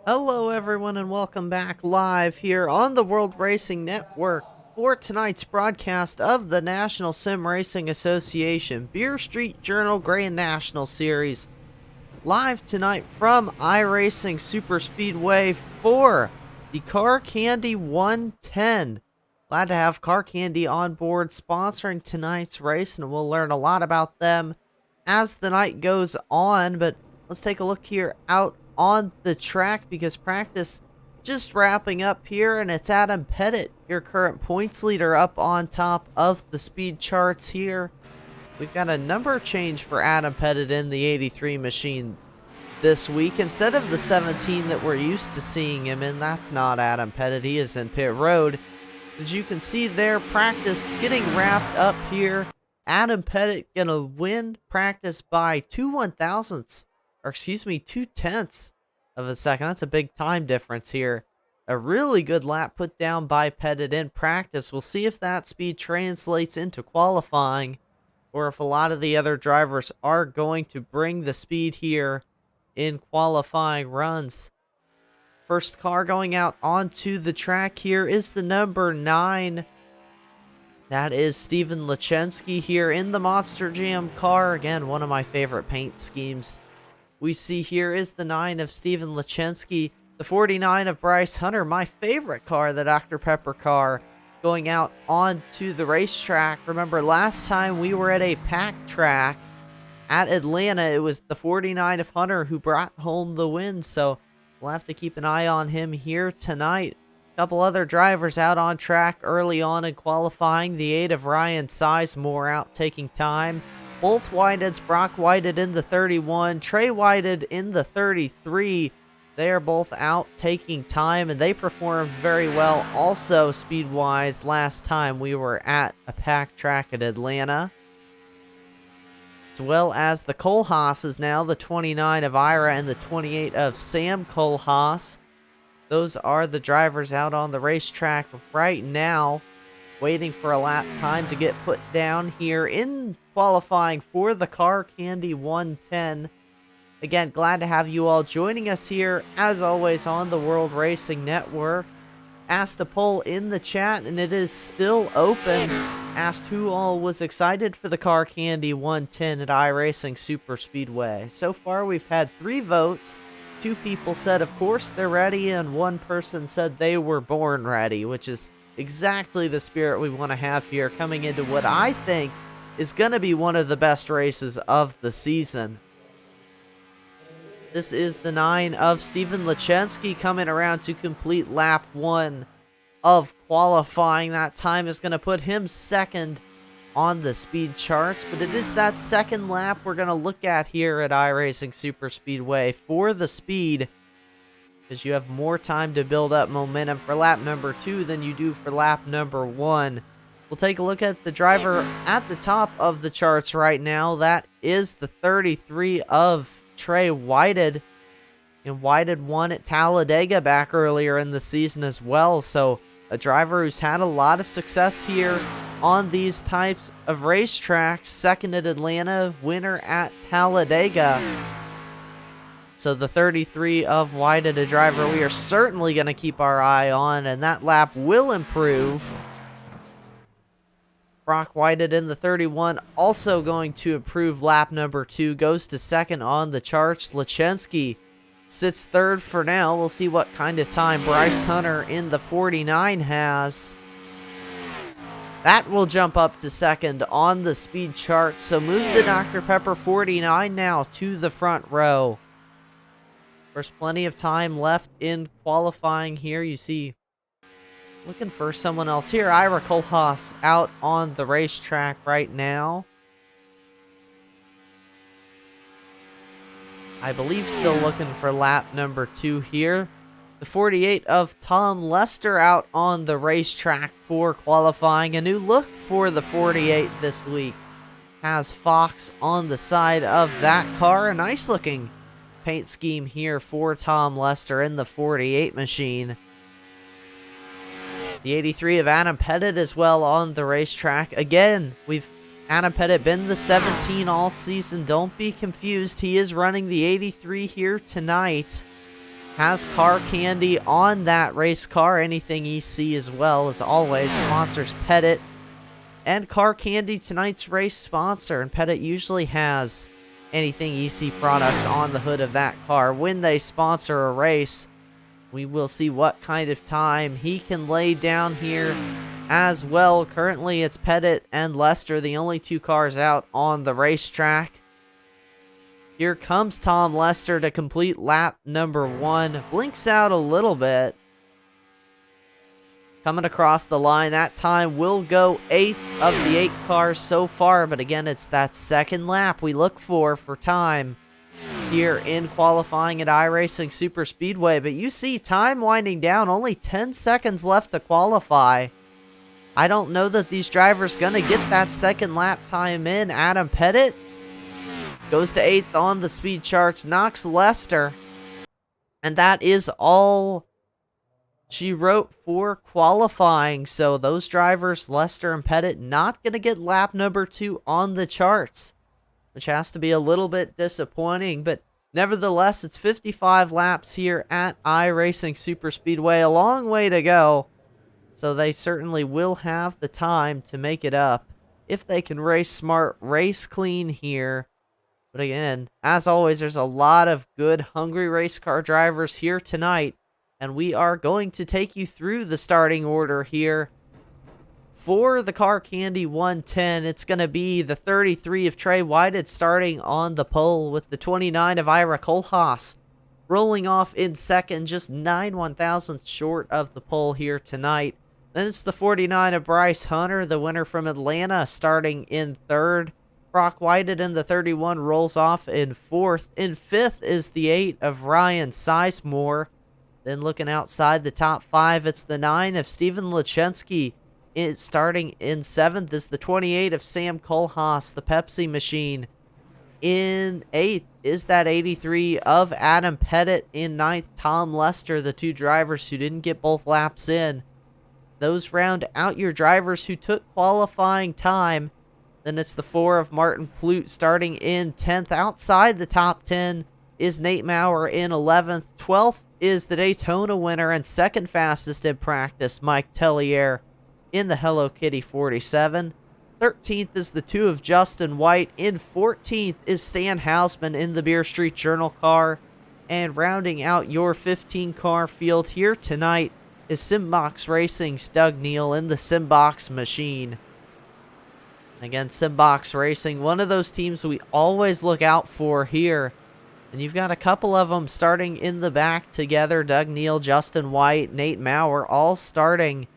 Hello everyone and welcome back live here on the World Racing Network for tonight's broadcast of the National Sim Racing Association Beer Street Journal Grand National Series. Live tonight from iRacing Super Speedway for the CarCandy 110. Glad to have CarCandy on board sponsoring tonight's race, and we'll learn a lot about them as the night goes on. But let's take a look here out on the track because practice just wrapping up here, and it's Adam Pettit, your current points leader, up on top of the speed charts here. We've got a number change for Adam Pettit in the 83 machine this week. Instead of the 17 that we're used to seeing him in, that's not Adam Pettit. He is in pit road. As you can see there, practice getting wrapped up here. Adam Pettit gonna win practice by 2/1000ths. Or excuse me, 2/10ths of a second. That's a big time difference here. A really good lap put down by Pettit in practice. We'll see if that speed translates into qualifying, or if a lot of the other drivers are going to bring the speed here in qualifying runs. First car going out onto the track here is the number 9. That is Steven Lechensky here in the Monster Jam car. Again, one of my favorite paint schemes we see here is the 9 of Steven Lechensky, the 49 of Bryce Hunter, my favorite car, the Dr. Pepper car, going out onto the racetrack. Remember, last time we were at a packed track at Atlanta, it was the 49 of Hunter who brought home the win, so we'll have to keep an eye on him here tonight. A couple other drivers out on track early on in qualifying. The 8 of Ryan Sizemore out taking time. Both Whiteheads, Brock Whitehead in the 31, Trey Whitehead in the 33. They are both out taking time, and they performed very well also speed-wise last time we were at a packed track at Atlanta. As well as the Kohlhaases now, the 29 of Ira and the 28 of Sam Kohlhaas. Those are the drivers out on the racetrack right now, waiting for a lap time to get put down here in qualifying for the CarCandy 110. Again, glad to have you all joining us here, as always, on the World Racing Network. Asked a poll in the chat, and it is still open. Asked who all was excited for the CarCandy 110 at iRacing Super Speedway. So far, we've had 3 votes. 2 people said, of course, they're ready, and 1 person said they were born ready, which is exactly the spirit we want to have here coming into what I think is going to be one of the best races of the season. This is the 9 of Steven Lechensky coming around to complete lap 1 of qualifying. That time is going to put him second on the speed charts, but it is that second lap we're going to look at here at iRacing Super Speedway for the speed, because you have more time to build up momentum for lap number 2 than you do for lap number 1. We'll take a look at the driver at the top of the charts right now. That is the 33 of Trey Whitehead. And Whitehead won at Talladega back earlier in the season as well. So a driver who's had a lot of success here on these types of racetracks. Second at Atlanta, winner at Talladega. So the 33 of Whitehead, a driver we are certainly going to keep our eye on, and that lap will improve. Brock Whitehead in the 31 also going to improve lap number 2, goes to second on the charts. Lechensky sits third for now. We'll see what kind of time Bryce Hunter in the 49 has. That will jump up to second on the speed chart, so move the Dr. Pepper 49 now to the front row. There's plenty of time left in qualifying here. You see, looking for someone else here. Ira Kohlhaas out on the racetrack right now. I believe still looking for lap number 2 here. The 48 of Tom Lester out on the racetrack for qualifying. A new look for the 48 this week. Has Fox on the side of that car. A nice looking paint scheme here for Tom Lester in the 48 machine. The 83 of Adam Pettit as well on the racetrack. Again, we've Adam Pettit been the 17 all season. Don't be confused. He is running the 83 here tonight. has CarCandy on that race car. Anything EC as well, as always. Sponsors Pettit and CarCandy, tonight's race sponsor. And Pettit usually has anything EC products on the hood of that car. When they sponsor a race, we will see what kind of time he can lay down here as well. Currently, it's Pettit and Lester, the only two cars out on the racetrack. Here comes Tom Lester to complete lap number 1. Blinks out a little bit. Coming across the line, that time will go 8th of the 8 cars so far. But again, it's that second lap we look for time here in qualifying at iRacing Super Speedway. But you see time winding down, only 10 seconds left to qualify. I don't know that these drivers going to get that second lap time in. Adam Pettit goes to 8th on the speed charts, knocks Lester. And that is all she wrote for qualifying. So those drivers, Lester and Pettit, not going to get lap number 2 on the charts, which has to be a little bit disappointing. But nevertheless, it's 55 laps here at iRacing Super Speedway. A long way to go. So they certainly will have the time to make it up if they can race smart, race clean here. But again, as always, there's a lot of good, hungry race car drivers here tonight. And we are going to take you through the starting order here. For the CarCandy 110, it's going to be the 33 of Trey Whited starting on the pole, with the 29 of Ira Kohlhaas rolling off in second, just 9/1000ths short of the pole here tonight. Then it's the 49 of Bryce Hunter, the winner from Atlanta, starting in third. Brock Whited in the 31 rolls off in fourth. In fifth is the 8 of Ryan Sizemore. Then looking outside the top 5, it's the 9 of Steven Lachensky. Starting in 7th is the 28 of Sam Kohlhaas, the Pepsi Machine. In 8th is that 83 of Adam Pettit. In 9th, Tom Lester, the two drivers who didn't get both laps in. Those round out your drivers who took qualifying time. Then it's the 4 of Martin Plute starting in 10th. Outside the top 10 is Nate Maurer in 11th. 12th is the Daytona winner and second fastest in practice, Mike Tellier, in the Hello Kitty 47. 13th is the 2 of Justin White. In 14th is Stan Hausman in the Beer Street Journal car. And rounding out your 15-car field here tonight is Simbox Racing's Doug Neal in the Simbox Machine. Again, Simbox Racing, one of those teams we always look out for here. And you've got a couple of them starting in the back together. Doug Neal, Justin White, Nate Maurer, all starting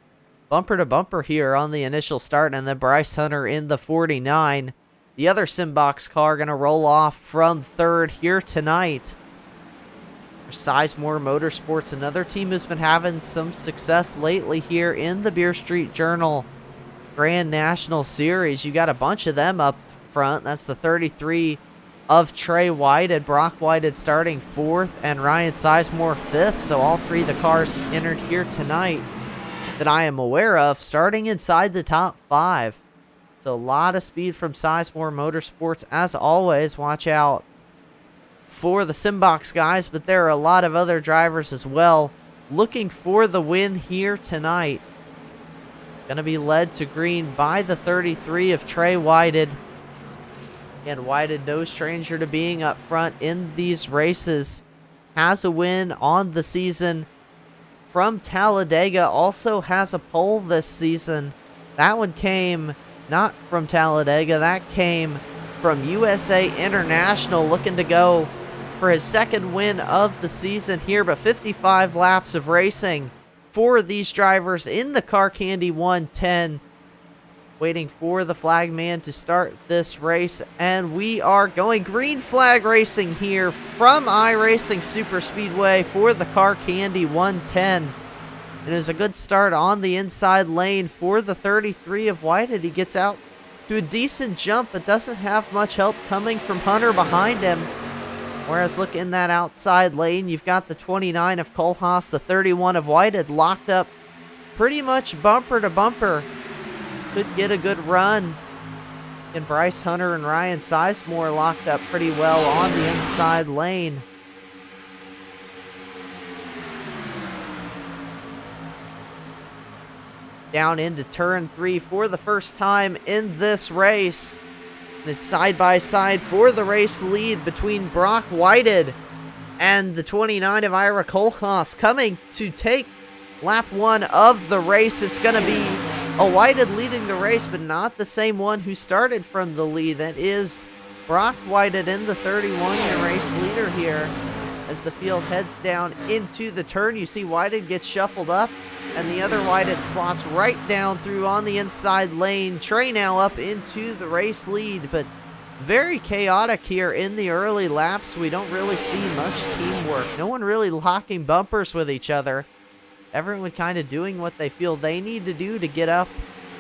bumper to bumper here on the initial start. And then Bryce Hunter in the 49. The other Simbox car going to roll off from third here tonight. Sizemore Motorsports, another team who's been having some success lately here in the Beer Street Journal Grand National Series. You got a bunch of them up front. That's the 33 of Trey Whited. Brock Whited starting 4th and Ryan Sizemore 5th. So all three of the cars entered here tonight that I am aware of starting inside the top 5. So a lot of speed from Sizemore Motorsports. As always, watch out for the Simbox guys, but there are a lot of other drivers as well looking for the win here tonight. Going to be led to green by the 33 of Trey Whited. And Whited, no stranger to being up front in these races, has a win on the season from Talladega, also has a pole this season. That one came not from Talladega, that came from USA International, looking to go for his second win of the season here. But 55 laps of racing for these drivers in the CarCandy 110. Waiting for the flag man to start this race. And we are going green flag racing here from iRacing Super Speedway for the CarCandy 110. It is a good start on the inside lane for the 33 of Whited. He gets out to a decent jump, but doesn't have much help coming from Hunter behind him. Whereas look in that outside lane, you've got the 29 of Kohlhaas, the 31 of Whited locked up pretty much bumper to bumper. Could get a good run. And Bryce Hunter and Ryan Sizemore locked up pretty well on the inside lane. down into turn 3 for the first time in this race. And it's side by side for the race lead between Brock Whited and the 29 of Ira Kohlhaas coming to take lap 1 of the race. It's going to be a Whited leading the race, but not the same one who started from the lead. That is Brock Whited in the 31-year race leader here. As the field heads down into the turn, you see Whited gets shuffled up, and the other Whited slots right down through on the inside lane. Trey now up into the race lead, but very chaotic here in the early laps. We don't really see much teamwork. No one really locking bumpers with each other. Everyone kind of doing what they feel they need to do to get up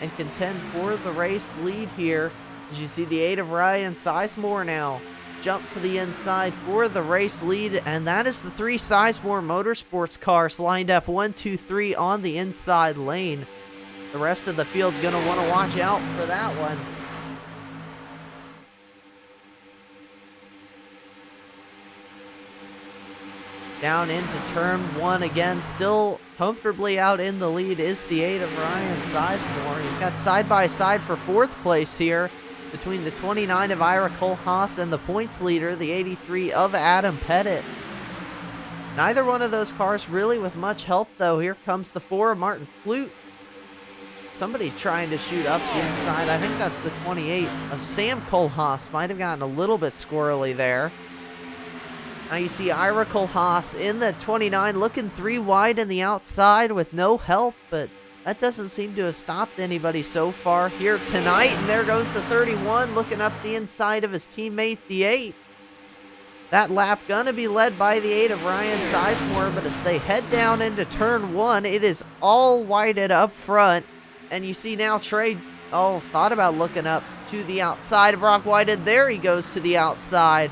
and contend for the race lead here. As you see the 8 of Ryan Sizemore now jump to the inside for the race lead, and that is the 3 Sizemore Motorsports cars lined up 1, 2, 3 on the inside lane. The rest of the field gonna want to watch out for that one. Down into turn 1 again, still comfortably out in the lead is the 8 of Ryan Sizemore. You've got side by side for 4th place here between the 29 of Ira Kohlhaas and the points leader, the 83 of Adam Pettit. Neither one of those cars really with much help, though. Here comes the 4 of Martin Flute. Somebody trying to shoot up the inside. I think that's the 28 of Sam Kohlhaas. Might have gotten a little bit squirrely there. Now you see Ira Kohlhaas in the 29 looking 3 wide in the outside with no help, but that doesn't seem to have stopped anybody so far here tonight. And there goes the 31 looking up the inside of his teammate, the 8. That lap gonna be led by the 8 of Ryan Sizemore, but as they head down into turn 1, it is all whited up front. And you see now Trey, thought about looking up to the outside of Brock Whited. There he goes to the outside.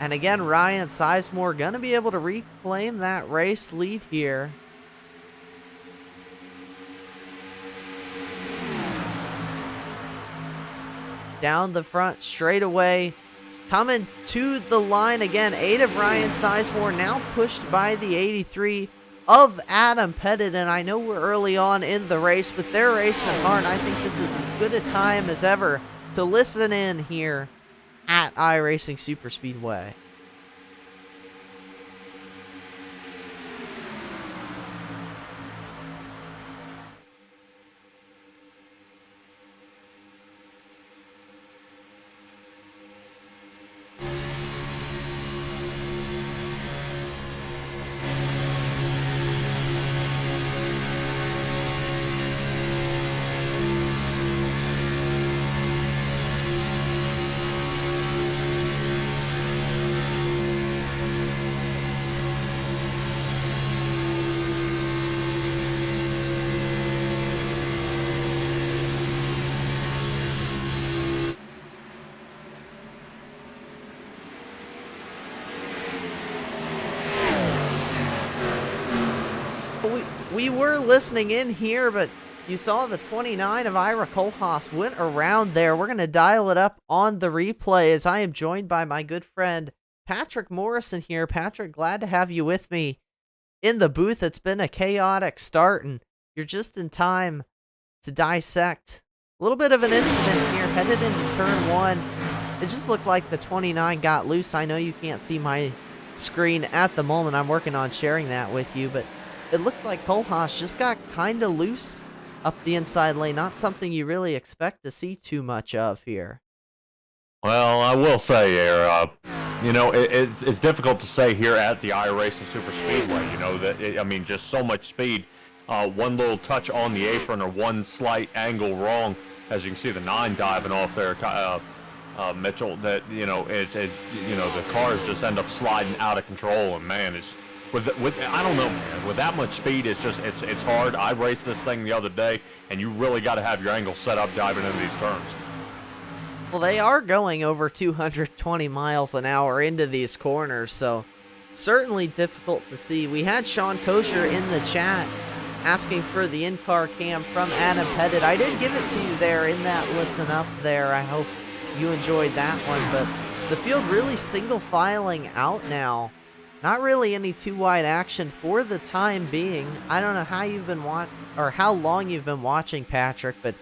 And again, Ryan Sizemore going to be able to reclaim that race lead here. Down the front straight away. Coming to the line again. 8 of Ryan Sizemore now pushed by the 83 of Adam Pettit. And I know we're early on in the race, but they're racing hard. I think this is as good a time as ever to listen in here at iRacing Superspeedway. We were listening in here, but you saw the 29 of Ira Kohlhaas went around there. We're going to dial it up on the replay as I am joined by my good friend Patrick Morrison here. Patrick, glad to have you with me in the booth. It's been a chaotic start, and you're just in time to dissect a little bit of an incident here headed into turn 1. It just looked like the 29 got loose. I know you can't see my screen at the moment. I'm working on sharing that with you, but it looked like Kohlhaas just got kind of loose up the inside lane. Not something you really expect to see too much of here. Well, I will say here, you know, it's difficult to say here at the iRacing Super Speedway. You know that just so much speed. One little touch on the apron or one slight angle wrong, as you can see the 9 diving off there, Mitchell. That the cars just end up sliding out of control, and man, it's. With I don't know, man. With that much speed, it's hard. I raced this thing the other day, and you really got to have your angle set up diving into these turns. Well, they are going over 220 miles an hour into these corners, so certainly difficult to see. We had Sean Kosher in the chat asking for the in-car cam from Adam Pettit. I did give it to you there in that listen up there. I hope you enjoyed that one, but the field really single filing out now. Not really any too wide action for the time being. I don't know how you've been or how long you've been watching, Patrick, but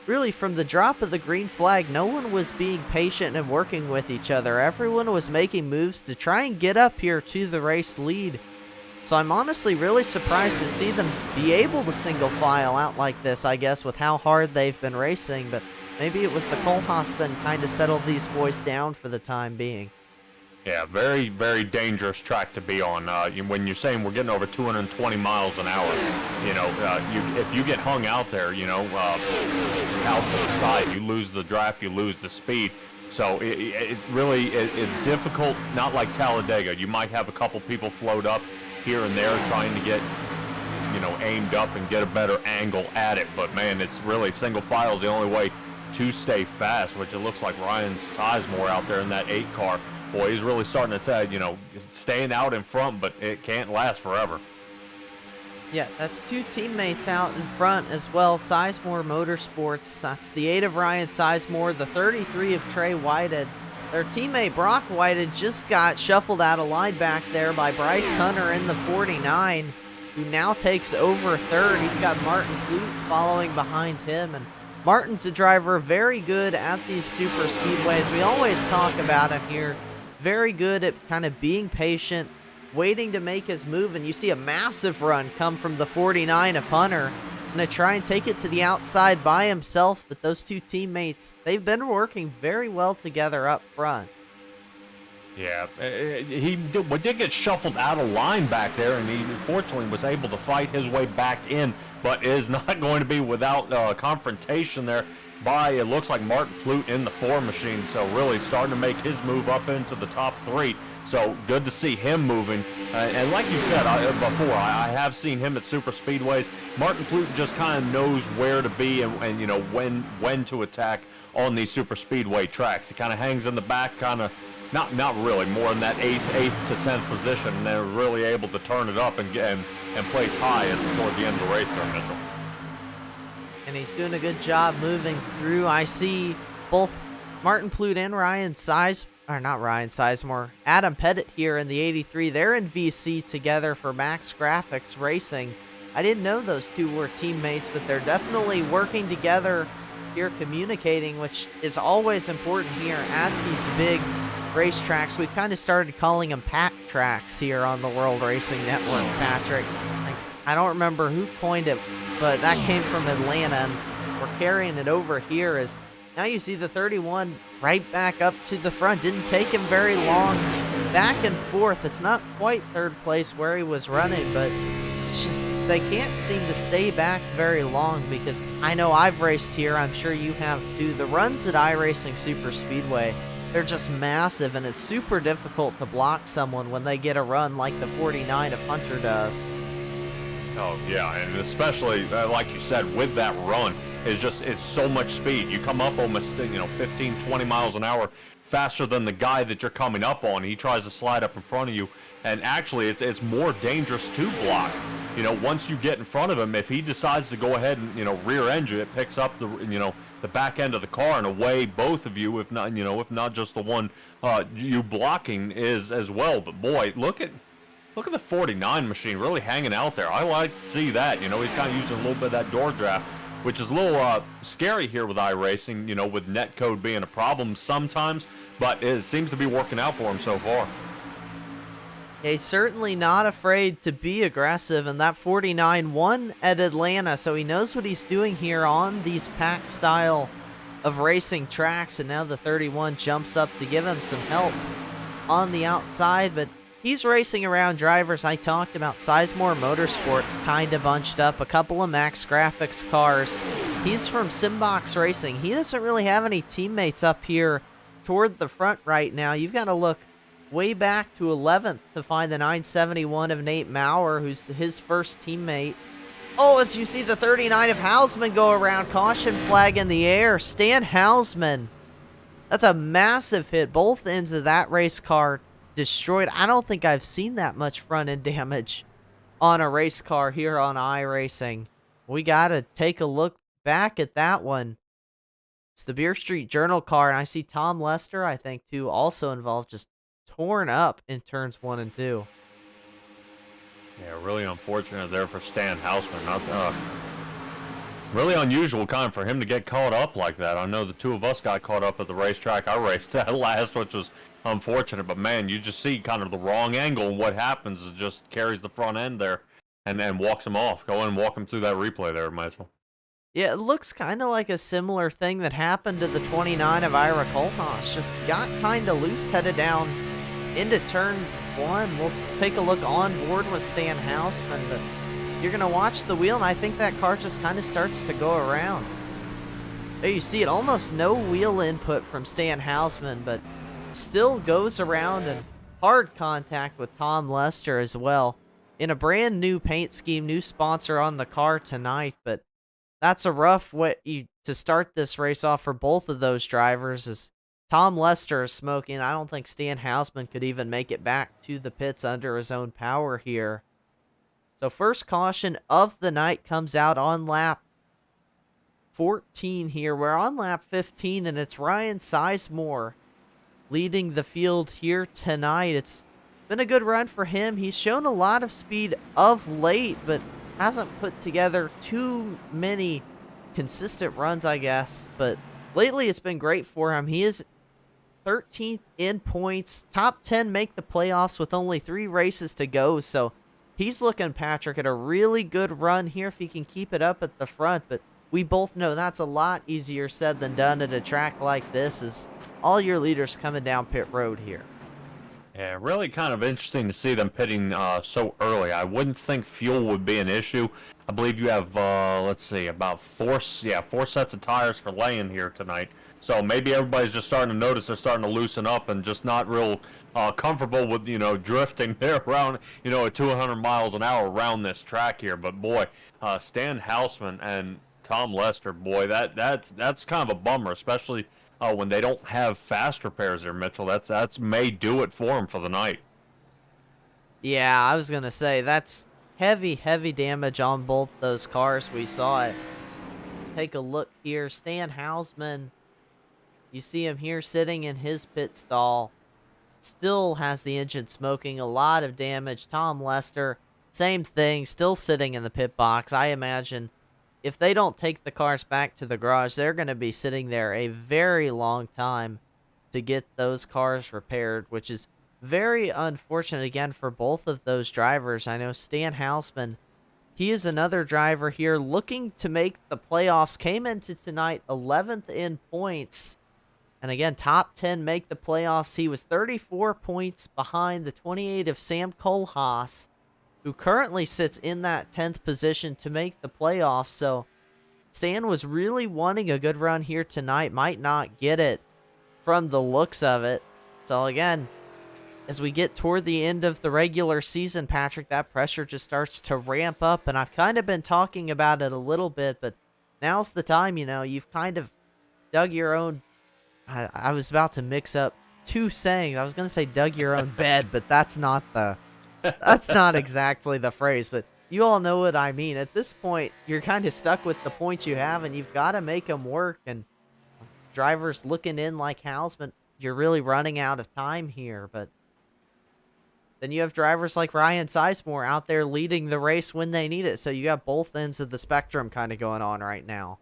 really from the drop of the green flag, no one was being patient and working with each other. Everyone was making moves to try and get up here to the race lead. So I'm honestly really surprised to see them be able to single file out like this, I guess, with how hard they've been racing. But maybe it was the Hausman kind of settled these boys down for the time being. Yeah, very, very dangerous track to be on. When you're saying we're getting over 220 miles an hour, if you get hung out there, out to the side, you lose the draft, you lose the speed. So it really it's difficult, not like Talladega. You might have a couple people float up here and there trying to get, aimed up and get a better angle at it. But, man, it's really single file is the only way to stay fast, which it looks like Ryan Sizemore out there in that 8 car. Boy, he's really starting to tell, staying out in front, but it can't last forever. Yeah, that's 2 teammates out in front as well. Sizemore Motorsports, that's the 8 of Ryan Sizemore, the 33 of Trey Whitehead. Their teammate Brock Whitehead just got shuffled out of line back there by Bryce Hunter in the 49, who now takes over third. He's got Martin Clute following behind him, and Martin's a driver very good at these super speedways. We always talk about him here. Very good at kind of being patient, waiting to make his move, and you see a massive run come from the 49 of Hunter. Going to try and take it to the outside by himself, but those 2 teammates, they've been working very well together up front. Yeah, he did get shuffled out of line back there, and he fortunately was able to fight his way back in, but is not going to be without confrontation there by, it looks like, Martin Clute in the 4 machine, so really starting to make his move up into the top 3. So good to see him moving. And like you said before, I have seen him at super speedways. Martin Clute just kind of knows where to be and when to attack on these super speedway tracks. He kind of hangs in the back, kind of not really, more in that 8th to 10th position, and they're really able to turn it up and place high toward the end of the race there, Mitchell. And he's doing a good job moving through. I see both Martin Clute and Adam Pettit here in the 83. They're in VC together for Max Graphics Racing. I didn't know those 2 were teammates, but they're definitely working together here, communicating, which is always important here at these big racetracks. We've kind of started calling them pack tracks here on the World Racing Network, Patrick. I don't remember who coined it, but that came from Atlanta, and we're carrying it over here as now you see the 31 right back up to the front. Didn't take him very long. Back and forth. It's not quite third place where he was running, but it's just they can't seem to stay back very long, because I know I've raced here. I'm sure you have too. The runs at iRacing Super Speedway, they're just massive, and it's super difficult to block someone when they get a run like the 49 of Hunter does. Oh, yeah, and especially, like you said, with that run, it's so much speed. You come up almost, 15, 20 miles an hour faster than the guy that you're coming up on. He tries to slide up in front of you, and actually, it's more dangerous to block. Once you get in front of him, if he decides to go ahead and, rear end you, it picks up the back end of the car, and away both of you, if not just the one you blocking is as well. But boy, look at the 49 machine really hanging out there. I like to see that. He's kind of using a little bit of that door draft, which is a little scary here with iRacing, with netcode being a problem sometimes, but it seems to be working out for him so far. He's certainly not afraid to be aggressive, and that 49 won at Atlanta, so he knows what he's doing here on these pack style of racing tracks, and now the 31 jumps up to give him some help on the outside, but he's racing around drivers I talked about. Sizemore Motorsports kind of bunched up a couple of Max Graphics cars. He's from Simbox Racing. He doesn't really have any teammates up here toward the front right now. You've got to look way back to 11th to find the 971 of Nate Maurer, who's his first teammate. Oh, as you see the 39 of Hausman go around, caution flag in the air. Stan Hausman. That's a massive hit. Both ends of that race car destroyed. I don't think I've seen that much front end damage on a race car here on iRacing. We got to take a look back at that one. It's the Beer Street Journal car, and I see Tom Lester, I think, too, also involved, just torn up in turns 1 and 2. Yeah, really unfortunate there for Stan Hausman. Really unusual kind for him to get caught up like that. I know the two of us got caught up at the racetrack I raced at last, which was unfortunate. But man, you just see kind of the wrong angle, and what happens is just carries the front end there and then walks him off. Go in and walk him through that replay there, Mitchell. Yeah, it looks kind of like a similar thing that happened to the 29 of Ira Kohlhaas. Just got kind of loose, headed down into turn 1. We'll take a look on board with Stan Hausman, but you're going to watch the wheel, and I think that car just kind of starts to go around. There you see it, almost no wheel input from Stan Hausman, but still goes around, and hard contact with Tom Lester as well. In a brand new paint scheme, new sponsor on the car tonight, but that's a rough way to start this race off for both of those drivers, as Tom Lester is smoking. I don't think Stan Hausman could even make it back to the pits under his own power here. So first caution of the night comes out on lap 14 here. We're on lap 15, and it's Ryan Sizemore leading the field here tonight. It's been a good run for him. He's shown a lot of speed of late, but hasn't put together too many consistent runs, I guess. But lately it's been great for him. He is 13th in points. Top 10 make the playoffs with only 3 races to go. So he's looking, Patrick, at a really good run here if he can keep it up at the front. But we both know that's a lot easier said than done at a track like this, as all your leaders coming down pit road here. Yeah, really kind of interesting to see them pitting so early. I wouldn't think fuel would be an issue. I believe you have, let's see, about four sets of tires for laying here tonight. So maybe everybody's just starting to notice they're starting to loosen up and just not real comfortable with, drifting there around, at 200 miles an hour around this track here. But boy, Stan Hausman and Tom Lester, boy, that's kind of a bummer, especially when they don't have fast repairs there, Mitchell. That's may do it for them for the night. Yeah, I was going to say, that's heavy damage on both those cars. We saw it. Take a look here. Stan Hausman, you see him here sitting in his pit stall. Still has the engine smoking. A lot of damage. Tom Lester, same thing. Still sitting in the pit box. I imagine if they don't take the cars back to the garage, they're going to be sitting there a very long time to get those cars repaired, which is very unfortunate, again, for both of those drivers. I know Stan Hausman, he is another driver here looking to make the playoffs. Came into tonight 11th in points. And again, top 10 make the playoffs. He was 34 points behind the 28 of Sam Kohlhaas, who currently sits in that 10th position to make the playoffs. So Stan was really wanting a good run here tonight. Might not get it from the looks of it. So again, as we get toward the end of the regular season, Patrick, that pressure just starts to ramp up. And I've kind of been talking about it a little bit, but now's the time, you've kind of dug your own... I was about to mix up two sayings. I was going to say dug your own bed, but that's not exactly the phrase, but you all know what I mean. At this point, you're kind of stuck with the points you have, and you've got to make them work. And drivers looking in like Hausman, you're really running out of time here. But then you have drivers like Ryan Sizemore out there leading the race when they need it. So you got both ends of the spectrum kind of going on right now.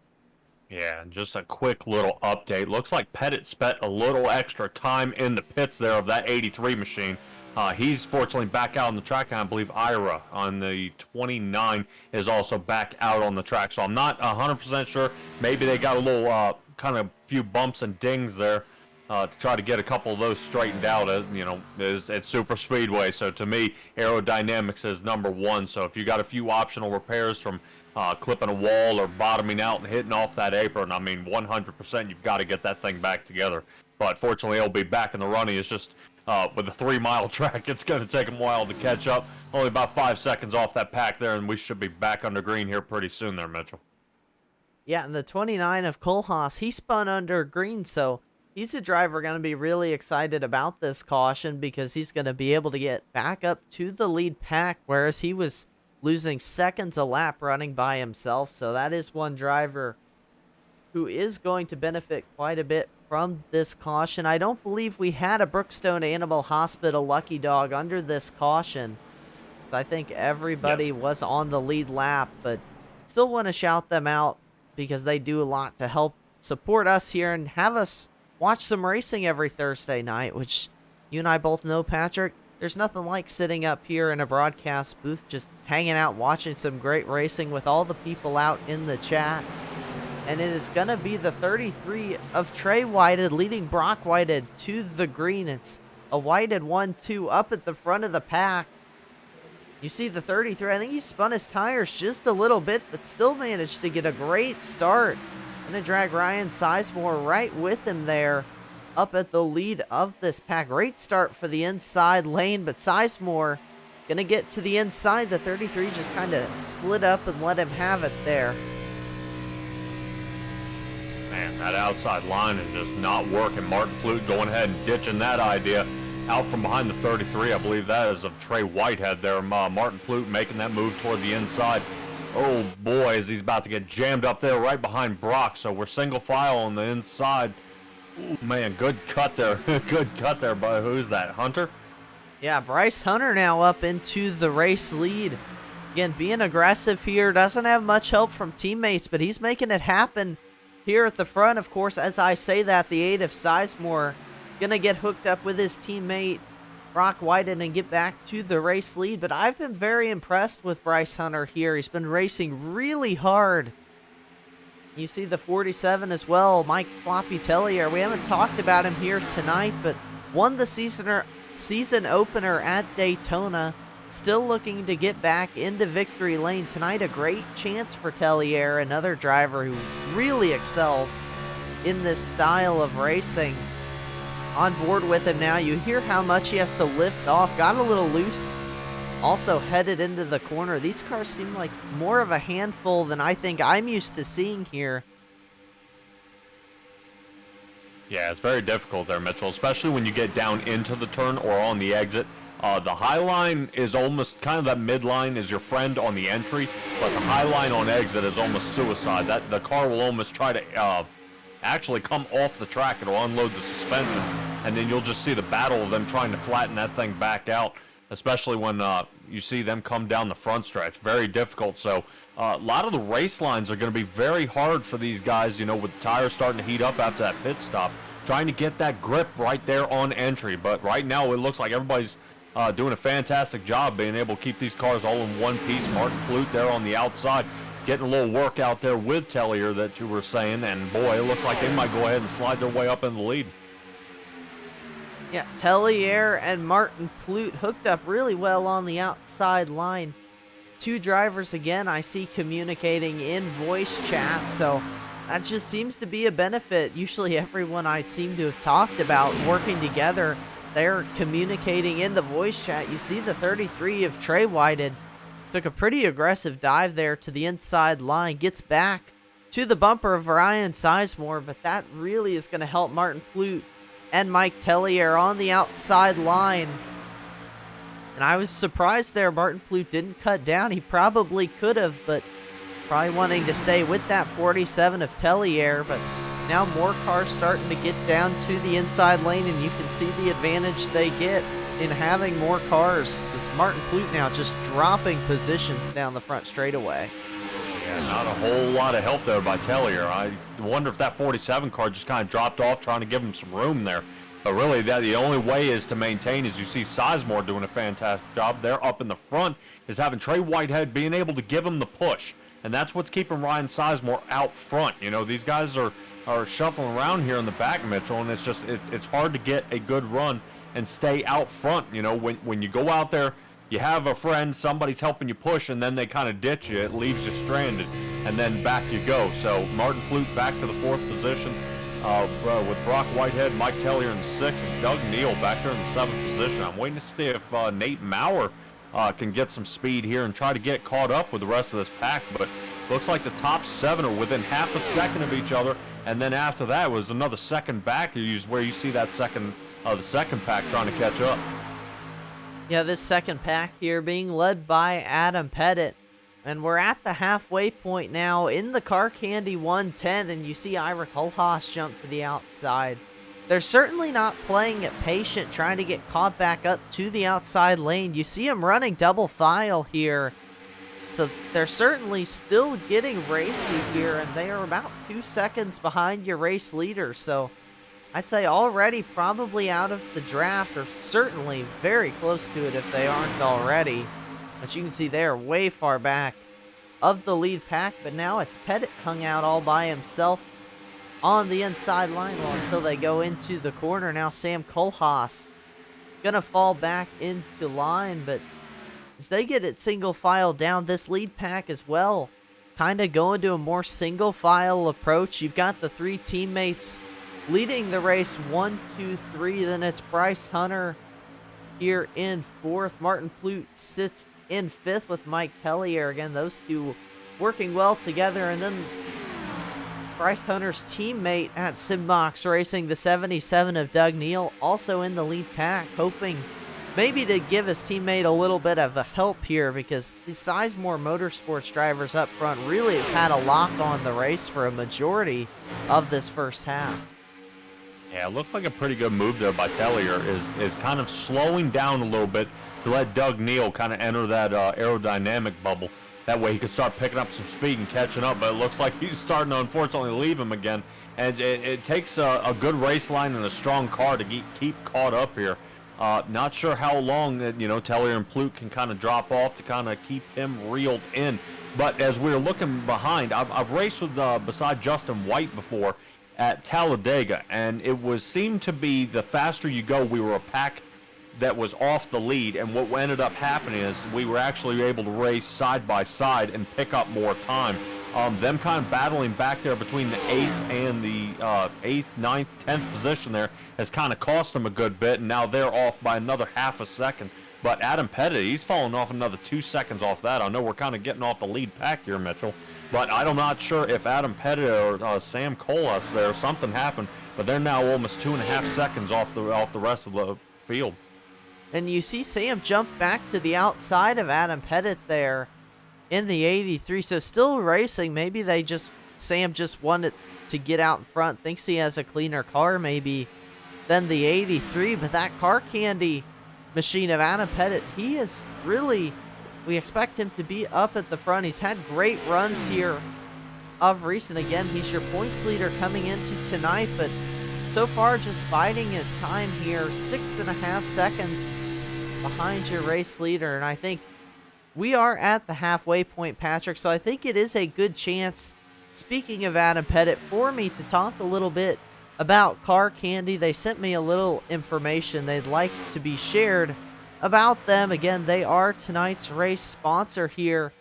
Yeah, and just a quick little update. Looks like Pettit spent a little extra time in the pits there of that 83 machine. He's fortunately back out on the track, and I believe Ira on the 29 is also back out on the track. So I'm not 100% sure. Maybe they got a little kind of few bumps and dings there to try to get a couple of those straightened out. It's super speedway. So to me, aerodynamics is number one. So if you got a few optional repairs from clipping a wall or bottoming out and hitting off that apron, I mean, 100% you've got to get that thing back together. But fortunately, it'll be back in the running. It's just with a 3-mile track, it's going to take them a while to catch up. Only about 5 seconds off that pack there, and we should be back under green here pretty soon there, Mitchell. Yeah, and the 29 of Kohlhaas, he spun under green, so he's a driver going to be really excited about this caution because he's going to be able to get back up to the lead pack, whereas he was losing seconds a lap running by himself. So that is one driver who is going to benefit quite a bit from this caution. I don't believe we had a Brookstone Animal Hospital lucky dog under this caution. So I think everybody was on the lead lap, but still want to shout them out because they do a lot to help support us here and have us watch some racing every Thursday night, which you and I both know, Patrick. There's nothing like sitting up here in a broadcast booth just hanging out watching some great racing with all the people out in the chat. And it is going to be the 33 of Trey Whited leading Brock Whited to the green. It's a Whited 1-2 up at the front of the pack. You see the 33, I think he spun his tires just a little bit, but still managed to get a great start. Gonna drag Ryan Sizemore right with him there, up at the lead of this pack. Great start for the inside lane, but Sizemore gonna get to the inside. The 33 just kind of slid up and let him have it there. Man, that outside line is just not working. Martin Flute going ahead and ditching that idea. Out from behind the 33, I believe that is of Trey Whitehead there. Martin Flute making that move toward the inside. Oh boy, as he's about to get jammed up there right behind Brock. So we're single file on the inside. Ooh, man, good cut there. Good cut there, but who's that, Hunter? Yeah, Bryce Hunter now up into the race lead. Again, being aggressive here. Doesn't have much help from teammates, but he's making it happen here at the front. Of course, as I say that, the 8 of Sizemore gonna get hooked up with his teammate Brock Whiten and get back to the race lead. But I've been very impressed with Bryce Hunter here. He's been racing really hard. You see the 47 as well, Mike Floppy Tellier. We haven't talked about him here tonight, but won the season opener at Daytona. Still looking to get back into victory lane tonight. A great chance for Tellier, another driver who really excels in this style of racing. On board with him now. You hear how much he has to lift off. Got a little loose. Also headed into the corner. These cars seem like more of a handful than I think I'm used to seeing here. Yeah, it's very difficult there, Mitchell, especially when you get down into the turn or on the exit. The high line is almost kind of that midline is your friend on the entry, but the high line on exit is almost suicide. That the car will almost try to actually come off the track. It'll unload the suspension, and then you'll just see the battle of them trying to flatten that thing back out, especially when you see them come down the front stretch. Very difficult. So a lot of the race lines are going to be very hard for these guys, you know, with the tires starting to heat up after that pit stop, trying to get that grip right there on entry. But right now it looks like everybody's doing a fantastic job being able to keep these cars all in one piece. Martin Flute there on the outside, getting a little work out there with Tellier that you were saying, and boy, it looks like they might go ahead and slide their way up in the lead. Yeah, Tellier and Martin Flute hooked up really well on the outside line. Two drivers again I see communicating in voice chat, so that just seems to be a benefit. Usually everyone I seem to have talked about working together, they're communicating in the voice chat. You see the 33 of Trey Whited took a pretty aggressive dive there to the inside line, gets back to the bumper of Ryan Sizemore, but that really is going to help Martin Flute and Mike Tellier on the outside line. And I was surprised there Martin Flute didn't cut down. He probably could have, but probably wanting to stay with that 47 of Tellier. But now more cars starting to get down to the inside lane, and you can see the advantage they get in having more cars. As Martin Flute now just dropping positions down the front straightaway. Yeah, not a whole lot of help there by Tellier. I wonder if that 47 car just kind of dropped off, trying to give him some room there. But really, the only way is to maintain. As you see Sizemore doing a fantastic job there up in the front, is having Trey Whitehead being able to give him the push. And that's what's keeping Ryan Sizemore out front. You know, these guys are shuffling around here in the back, Mitchell, and it's just it's hard to get a good run and stay out front. You know, when you go out there, you have a friend, somebody's helping you push, and then they kind of ditch you. It leaves you stranded, and then back you go. So Martin Flute back to the 4th position with Brock Whitehead, Mike Tellier in the 6th, and Doug Neal back there in the 7th position. I'm waiting to see if Nate Maurer can get some speed here and try to get caught up with the rest of this pack, but looks like the top 7 are within half a second of each other, and then after that was another second back where you see that the second pack trying to catch up. Yeah, this second pack here being led by Adam Pettit. And we're at the halfway point now in the CarCandy 110, and you see Ira Kohlhaas jump to the outside. They're certainly not playing it patient, trying to get caught back up to the outside lane. You see him running double file here. So they're certainly still getting racy here, and they are about 2 seconds behind your race leader. So I'd say already probably out of the draft, or certainly very close to it if they aren't already. But you can see they are way far back of the lead pack, but now it's Pettit hung out all by himself on the inside line until they go into the corner. Now Sam Kohlhaas gonna fall back into line, but as they get it single file down, this lead pack as well kind of going to a more single file approach. You've got the 3 teammates leading the race, 1, 2, 3. Then it's Bryce Hunter here in 4th. Martin Plute sits in 5th with Mike Tellier. Again, those two working well together. And then Bryce Hunter's teammate at Simbox Racing, the 77 of Doug Neal, also in the lead pack, hoping maybe to give his teammate a little bit of a help here, because the Sizemore Motorsports drivers up front really have had a lock on the race for a majority of this first half. Yeah, it looks like a pretty good move there by Tellier, is kind of slowing down a little bit to let Doug Neal kind of enter that aerodynamic bubble. That way he could start picking up some speed and catching up, but it looks like he's starting to unfortunately leave him again. And it takes a good race line and a strong car to keep caught up here. Not sure how long Tellier and Plute can kind of drop off to kind of keep him reeled in. But as we're looking behind, I've raced with beside Justin White before at Talladega, and it seemed to be the faster you go, we were a pack that was off the lead, and what ended up happening is we were actually able to race side by side and pick up more time. Them kind of battling back there between the 8th and the 8th, 9th, 10th position there has kind of cost them a good bit, and now they're off by another half a second. But Adam Pettit, he's fallen off another 2 seconds off that. I know we're kind of getting off the lead pack here, Mitchell, but I'm not sure if Adam Pettit or Sam Kohlhaas there, something happened, but they're now almost 2.5 seconds off the rest of the field. And you see Sam jump back to the outside of Adam Pettit there in the 83. So still racing. Maybe Sam just wanted to get out in front, thinks he has a cleaner car maybe than the 83. But that CarCandy machine of Adam Pettit, he is really, we expect him to be up at the front. He's had great runs here of recent. Again, he's your points leader coming into tonight, but so far just biding his time here, 6.5 seconds behind your race leader. And I think we are at the halfway point, Patrick, so I think it is a good chance, speaking of Adam Pettit, for me to talk a little bit about CarCandy. They sent me a little information they'd like to be shared about them. Again, they are tonight's race sponsor here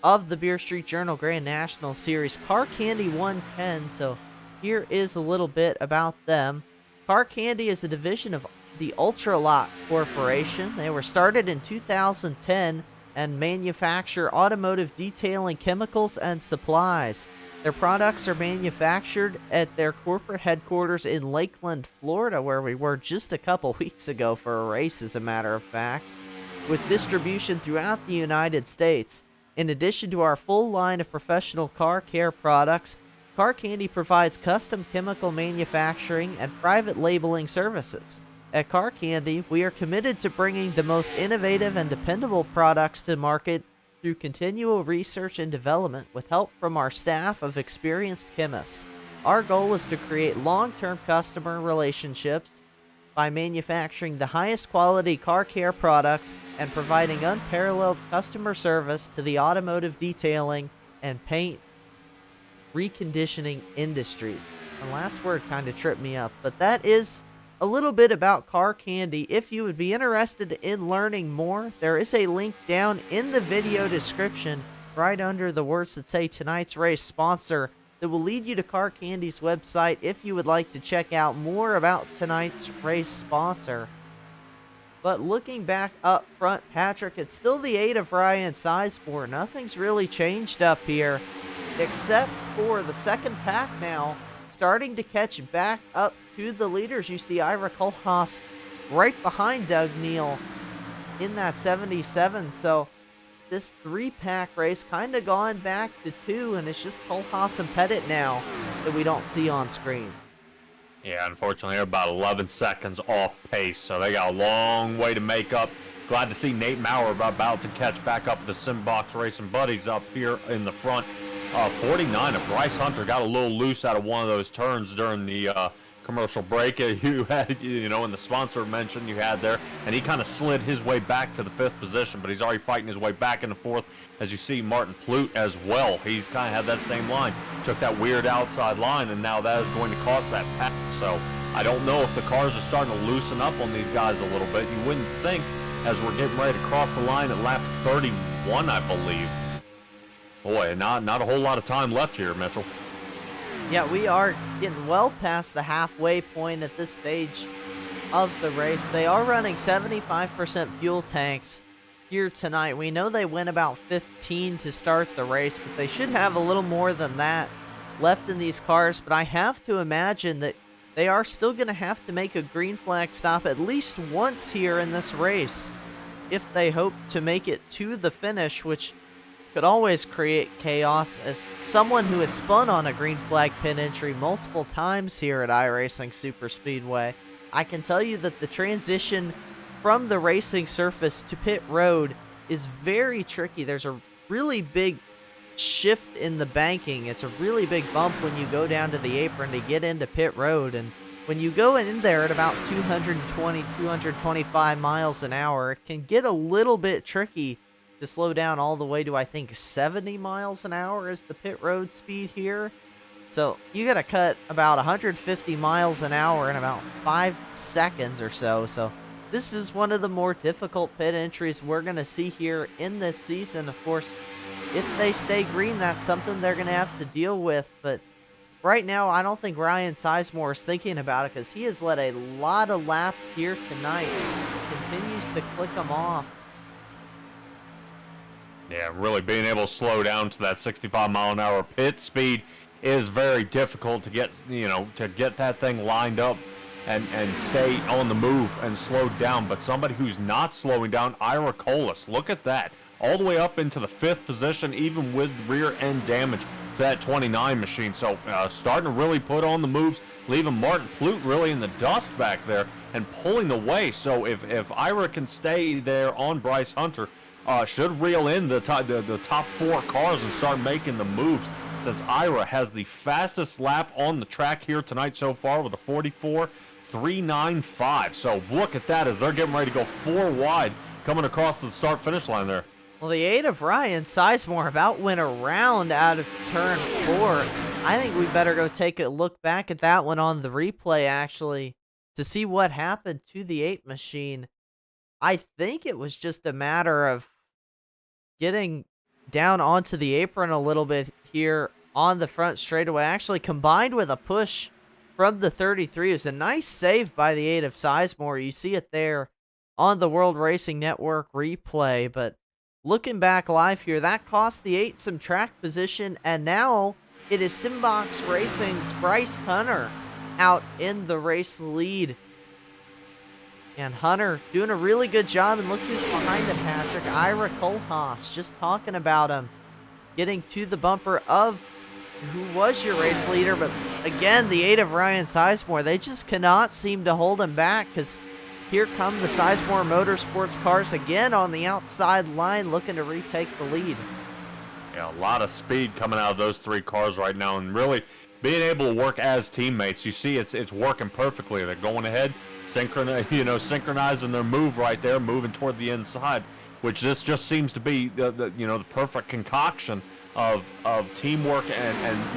of the Beer Street Journal Grand National Series, CarCandy 110. So here is a little bit about them. CarCandy is a division of the Ultralot Corporation. They were started in 2010 and manufacture automotive detailing chemicals and supplies. Their products are manufactured at their corporate headquarters in Lakeland, Florida, where we were just a couple weeks ago for a race, as a matter of fact, with distribution throughout the United States. In addition to our full line of professional car care products, CarCandy provides custom chemical manufacturing and private labeling services. At CarCandy, we are committed to bringing the most innovative and dependable products to market through continual research and development with help from our staff of experienced chemists. Our goal is to create long-term customer relationships by manufacturing the highest quality car care products and providing unparalleled customer service to the automotive detailing and paint reconditioning industries. The last word kind of tripped me up, but that is a little bit about CarCandy. If you would be interested in learning more, there is a link down in the video description right under the words that say tonight's race sponsor that will lead you to CarCandy's website if you would like to check out more about tonight's race sponsor. But looking back up front, Patrick, it's still the 8 of Ryan Sizemore. Nothing's really changed up here except for the second pack now starting to catch back up to the leaders. You see Ira Kohlhaas right behind Doug Neal in that 77. So this 3-pack race kind of gone back to 2, and it's just Kohlhaas and Pettit now that we don't see on screen. Yeah, unfortunately, they're about 11 seconds off pace, so they got a long way to make up. Glad to see Nate Maurer about to catch back up with the Simbox Racing buddies up here in the front. 49 of Bryce Hunter got a little loose out of one of those turns during the commercial break you had, in the sponsor mention you had there, and he kind of slid his way back to the 5th position, but he's already fighting his way back in the 4th. As you see, Martin Plute as well, he's kind of had that same line, took that weird outside line, and now that is going to cost that pack. So I don't know if the cars are starting to loosen up on these guys a little bit. You wouldn't think, as we're getting ready to cross the line at lap 31, I believe. Boy, not a whole lot of time left here, Mitchell. Yeah, we are getting well past the halfway point at this stage of the race. They are running 75% fuel tanks here tonight. We know they went about 15 to start the race, but they should have a little more than that left in these cars. But I have to imagine that they are still going to have to make a green flag stop at least once here in this race if they hope to make it to the finish, which could always create chaos. As someone who has spun on a green flag pit entry multiple times here at iRacing Superspeedway, I can tell you that the transition from the racing surface to pit road is very tricky. There's a really big shift in the banking. It's a really big bump when you go down to the apron to get into pit road, and when you go in there at about 220, 225 miles an hour, it can get a little bit tricky to slow down all the way to, I think, 70 miles an hour is the pit road speed here. So you got to cut about 150 miles an hour in about 5 seconds or so. So this is one of the more difficult pit entries we're going to see here in this season. Of course, if they stay green, that's something they're going to have to deal with. But right now, I don't think Ryan Sizemore is thinking about it, because he has led a lot of laps here tonight. Continues to click them off. Yeah, really being able to slow down to that 65 mile an hour pit speed is very difficult to get, to get that thing lined up and stay on the move and slowed down. But somebody who's not slowing down, Ira Colas, look at that. All the way up into the 5th position, even with rear end damage to that 29 machine. So starting to really put on the moves, leaving Martin Plute really in the dust back there and pulling away. So if Ira can stay there on Bryce Hunter, should reel in the top 4 cars and start making the moves, since Ira has the fastest lap on the track here tonight so far with a 44.395. So look at that as they're getting ready to go 4 wide coming across the start-finish line there. Well, the 8 of Ryan Sizemore about went around out of turn 4. I think we better go take a look back at that one on the replay, actually, to see what happened to the 8 machine. I think it was just a matter of getting down onto the apron a little bit here on the front straightaway. Actually, combined with a push from the 33. It was a nice save by the 8 of Sizemore. You see it there on the World Racing Network replay. But looking back live here, that cost the 8 some track position. And now it is Simbox Racing's Bryce Hunter out in the race lead. And Hunter doing a really good job. And look who's behind him, Patrick. Ira Kohlhaas, just talking about him. Getting to the bumper of who was your race leader. But again, the 8 of Ryan Sizemore, they just cannot seem to hold him back, because here come the Sizemore Motorsports cars again on the outside line, looking to retake the lead. Yeah, a lot of speed coming out of those 3 cars right now, and really being able to work as teammates. You see it's working perfectly. They're going ahead, synchronizing their move right there, moving toward the inside, which this just seems to be the perfect concoction of teamwork and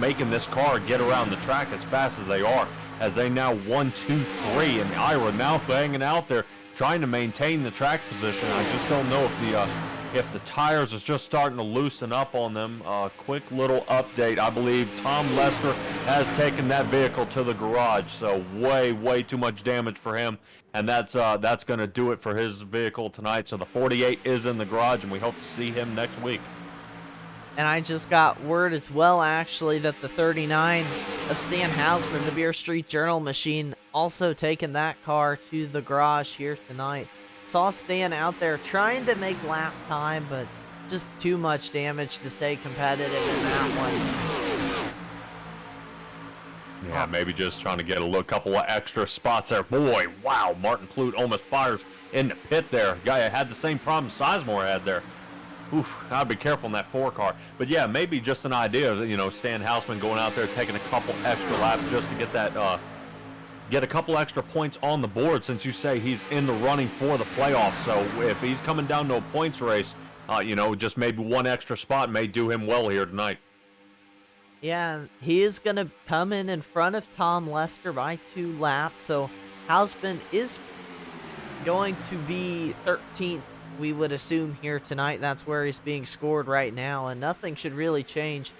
making this car get around the track as fast as they are, as they now 1, 2, 3, and Ira now hanging out there trying to maintain the track position. I just don't know if the tires is just starting to loosen up on them. Quick little update. I believe Tom Lester has taken that vehicle to the garage, so way too much damage for him, and that's going to do it for his vehicle tonight. So the 48 is in the garage, and we hope to see him next week. And I just got word as well, actually, that the 39 of Stan Hausman, the Beer Street Journal machine, also taking that car to the garage here tonight. Saw Stan out there trying to make lap time, but just too much damage to stay competitive in that one. Yeah, maybe just trying to get a couple of extra spots there. Boy, wow, Martin Plute almost fires in the pit there. Guy had the same problem Sizemore had there. Oof, I'd be careful in that 4 car. But yeah, maybe just an idea of, you know, Stan Hausman going out there taking a couple extra laps just to get that, get a couple extra points on the board, since you say he's in the running for the playoffs. So if he's coming down to a points race, you know, just maybe one extra spot may do him well here tonight. Yeah, he is going to come in front of Tom Lester by 2 laps. So Hausman is going to be 13th, we would assume, here tonight. That's where he's being scored right now, and nothing should really change.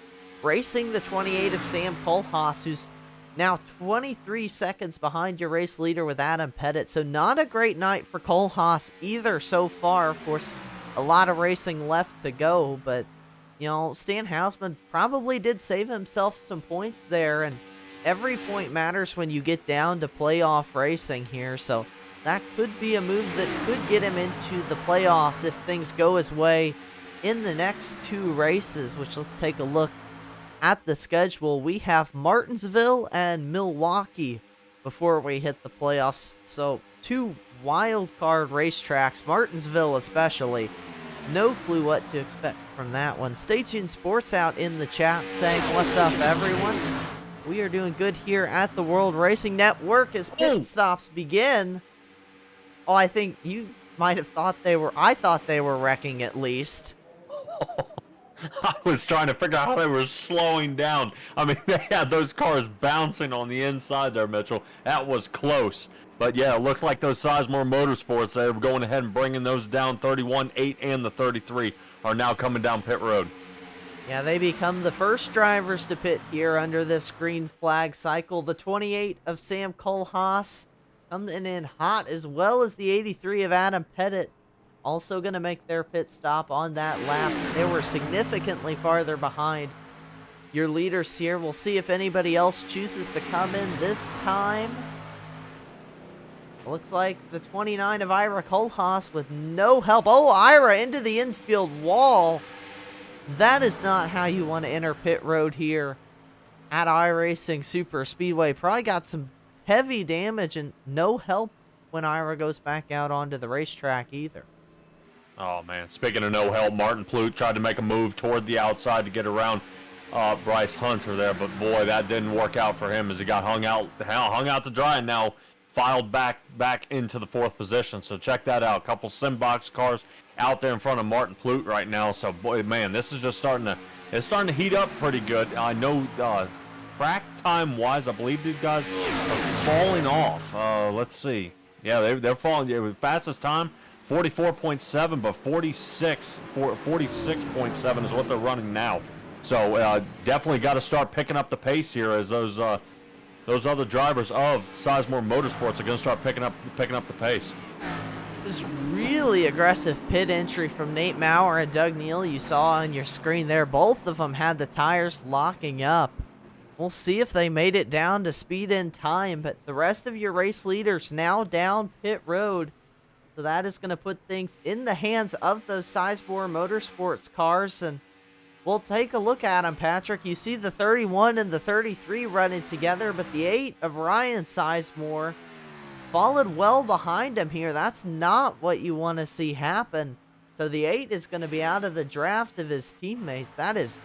Racing the 28 of Sam Kohlhaas, who's now 23 seconds behind your race leader with Adam Pettit. So not a great night for Kohlhaas either so far. Of course, a lot of racing left to go, but you know, Stan Hausman probably did save himself some points there, and every point matters when you get down to playoff racing here. So that could be a move that could get him into the playoffs if things go his way in the next 2 races, which, let's take a look at the schedule. We have Martinsville and Milwaukee before we hit the playoffs. So 2 wild card racetracks, Martinsville especially. No clue what to expect from that one. Stay tuned Sports out in the chat saying, what's up, everyone? We are doing good here at the World Racing Network as pit stops begin. Oh, I think you might have thought I thought they were wrecking at least. I was trying to figure out how they were slowing down. I mean, they had those cars bouncing on the inside there, Mitchell. That was close. But yeah, it looks like those Sizemore Motorsports, they're going ahead and bringing those down. 31, 8, and the 33 are now coming down pit road. Yeah, they become the first drivers to pit here under this green flag cycle. The 28 of Sam Kohlhaas coming in hot, as well as the 83 of Adam Pettit. Also going to make their pit stop on that lap. They were significantly farther behind your leaders here. We'll see if anybody else chooses to come in this time. Looks like the 29 of Ira Kohlhaas with no help. Oh, Ira into the infield wall. That is not how you want to enter pit road here at iRacing Super Speedway. Probably got some heavy damage and no help when Ira goes back out onto the racetrack either. Oh, man. Speaking of no help, Martin Plute tried to make a move toward the outside to get around Bryce Hunter there, but boy, that didn't work out for him as he got hung out to dry, and now filed back into the 4th position. So check that out. A couple Simbox cars out there in front of Martin Plute right now. So boy, man, this is just starting to heat up pretty good. I know track time wise, I believe these guys are falling off. Let's see. Yeah, they're falling. Yeah, fastest time 44.7, but 46.7 is what they're running now. So definitely got to start picking up the pace here as those other drivers of Sizemore Motorsports are going to start picking up the pace. This really aggressive pit entry from Nate Maurer and Doug Neal you saw on your screen there. Both of them had the tires locking up. We'll see if they made it down to speed in time, but the rest of your race leaders now down pit road. So that is going to put things in the hands of those Sizemore Motorsports cars, and we'll take a look at them, Patrick. You see the 31 and the 33 running together, but the 8 of Ryan Sizemore followed well behind him here. That's not what you want to see happen. So the 8 is going to be out of the draft of his teammates. That is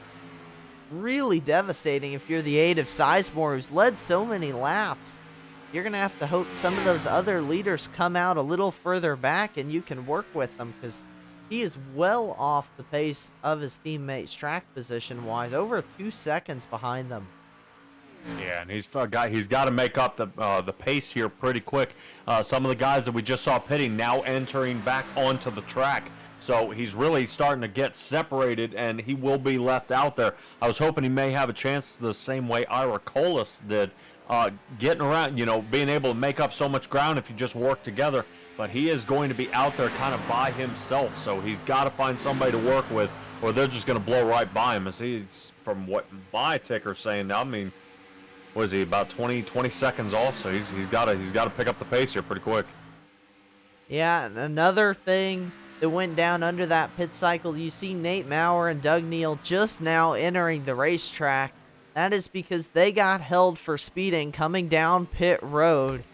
really devastating if you're the 8 of Sizemore, who's led so many laps. You're going to have to hope some of those other leaders come out a little further back and you can work with them, because he is well off the pace of his teammates track position-wise, over 2 seconds behind them. Yeah, and he's got to make up the pace here pretty quick. Some of the guys that we just saw pitting now entering back onto the track. So he's really starting to get separated, and he will be left out there. I was hoping he may have a chance the same way Ira Kohlhaas did, getting around, you know, being able to make up so much ground if you just work together. But he is going to be out there kind of by himself, so he's got to find somebody to work with, or they're just going to blow right by him. As he's, from what my ticker's saying, I mean, what is he, about 20 seconds off? So he's got to pick up the pace here pretty quick. Yeah, and another thing that went down under that pit cycle, you see Nate Maurer and Doug Neal just now entering the racetrack. That is because they got held for speeding coming down pit road.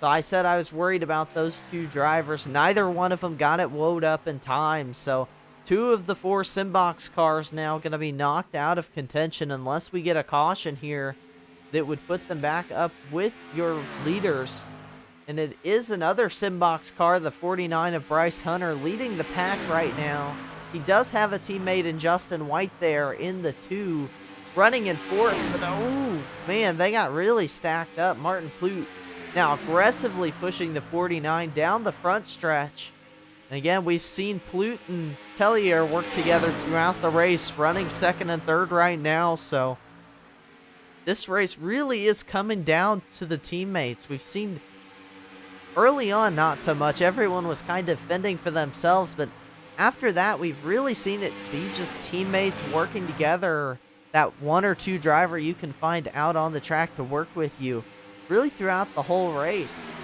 So I said I was worried about those two drivers. Neither one of them got it woed up in time. So 2 of the 4 Simbox cars now going to be knocked out of contention unless we get a caution here that would put them back up with your leaders. And it is another Simbox car, the 49 of Bryce Hunter, leading the pack right now. He does have a teammate in Justin White there in the 2, running in 4th. But, oh, man, they got really stacked up. Martin Plute now aggressively pushing the 49 down the front stretch. And again, we've seen Plute and Tellier work together throughout the race, running 2nd and 3rd right now. So this race really is coming down to the teammates. We've seen early on, not so much. Everyone was kind of fending for themselves, but after that, we've really seen it be just teammates working together. That 1 or 2 driver you can find out on the track to work with you, really throughout the whole race.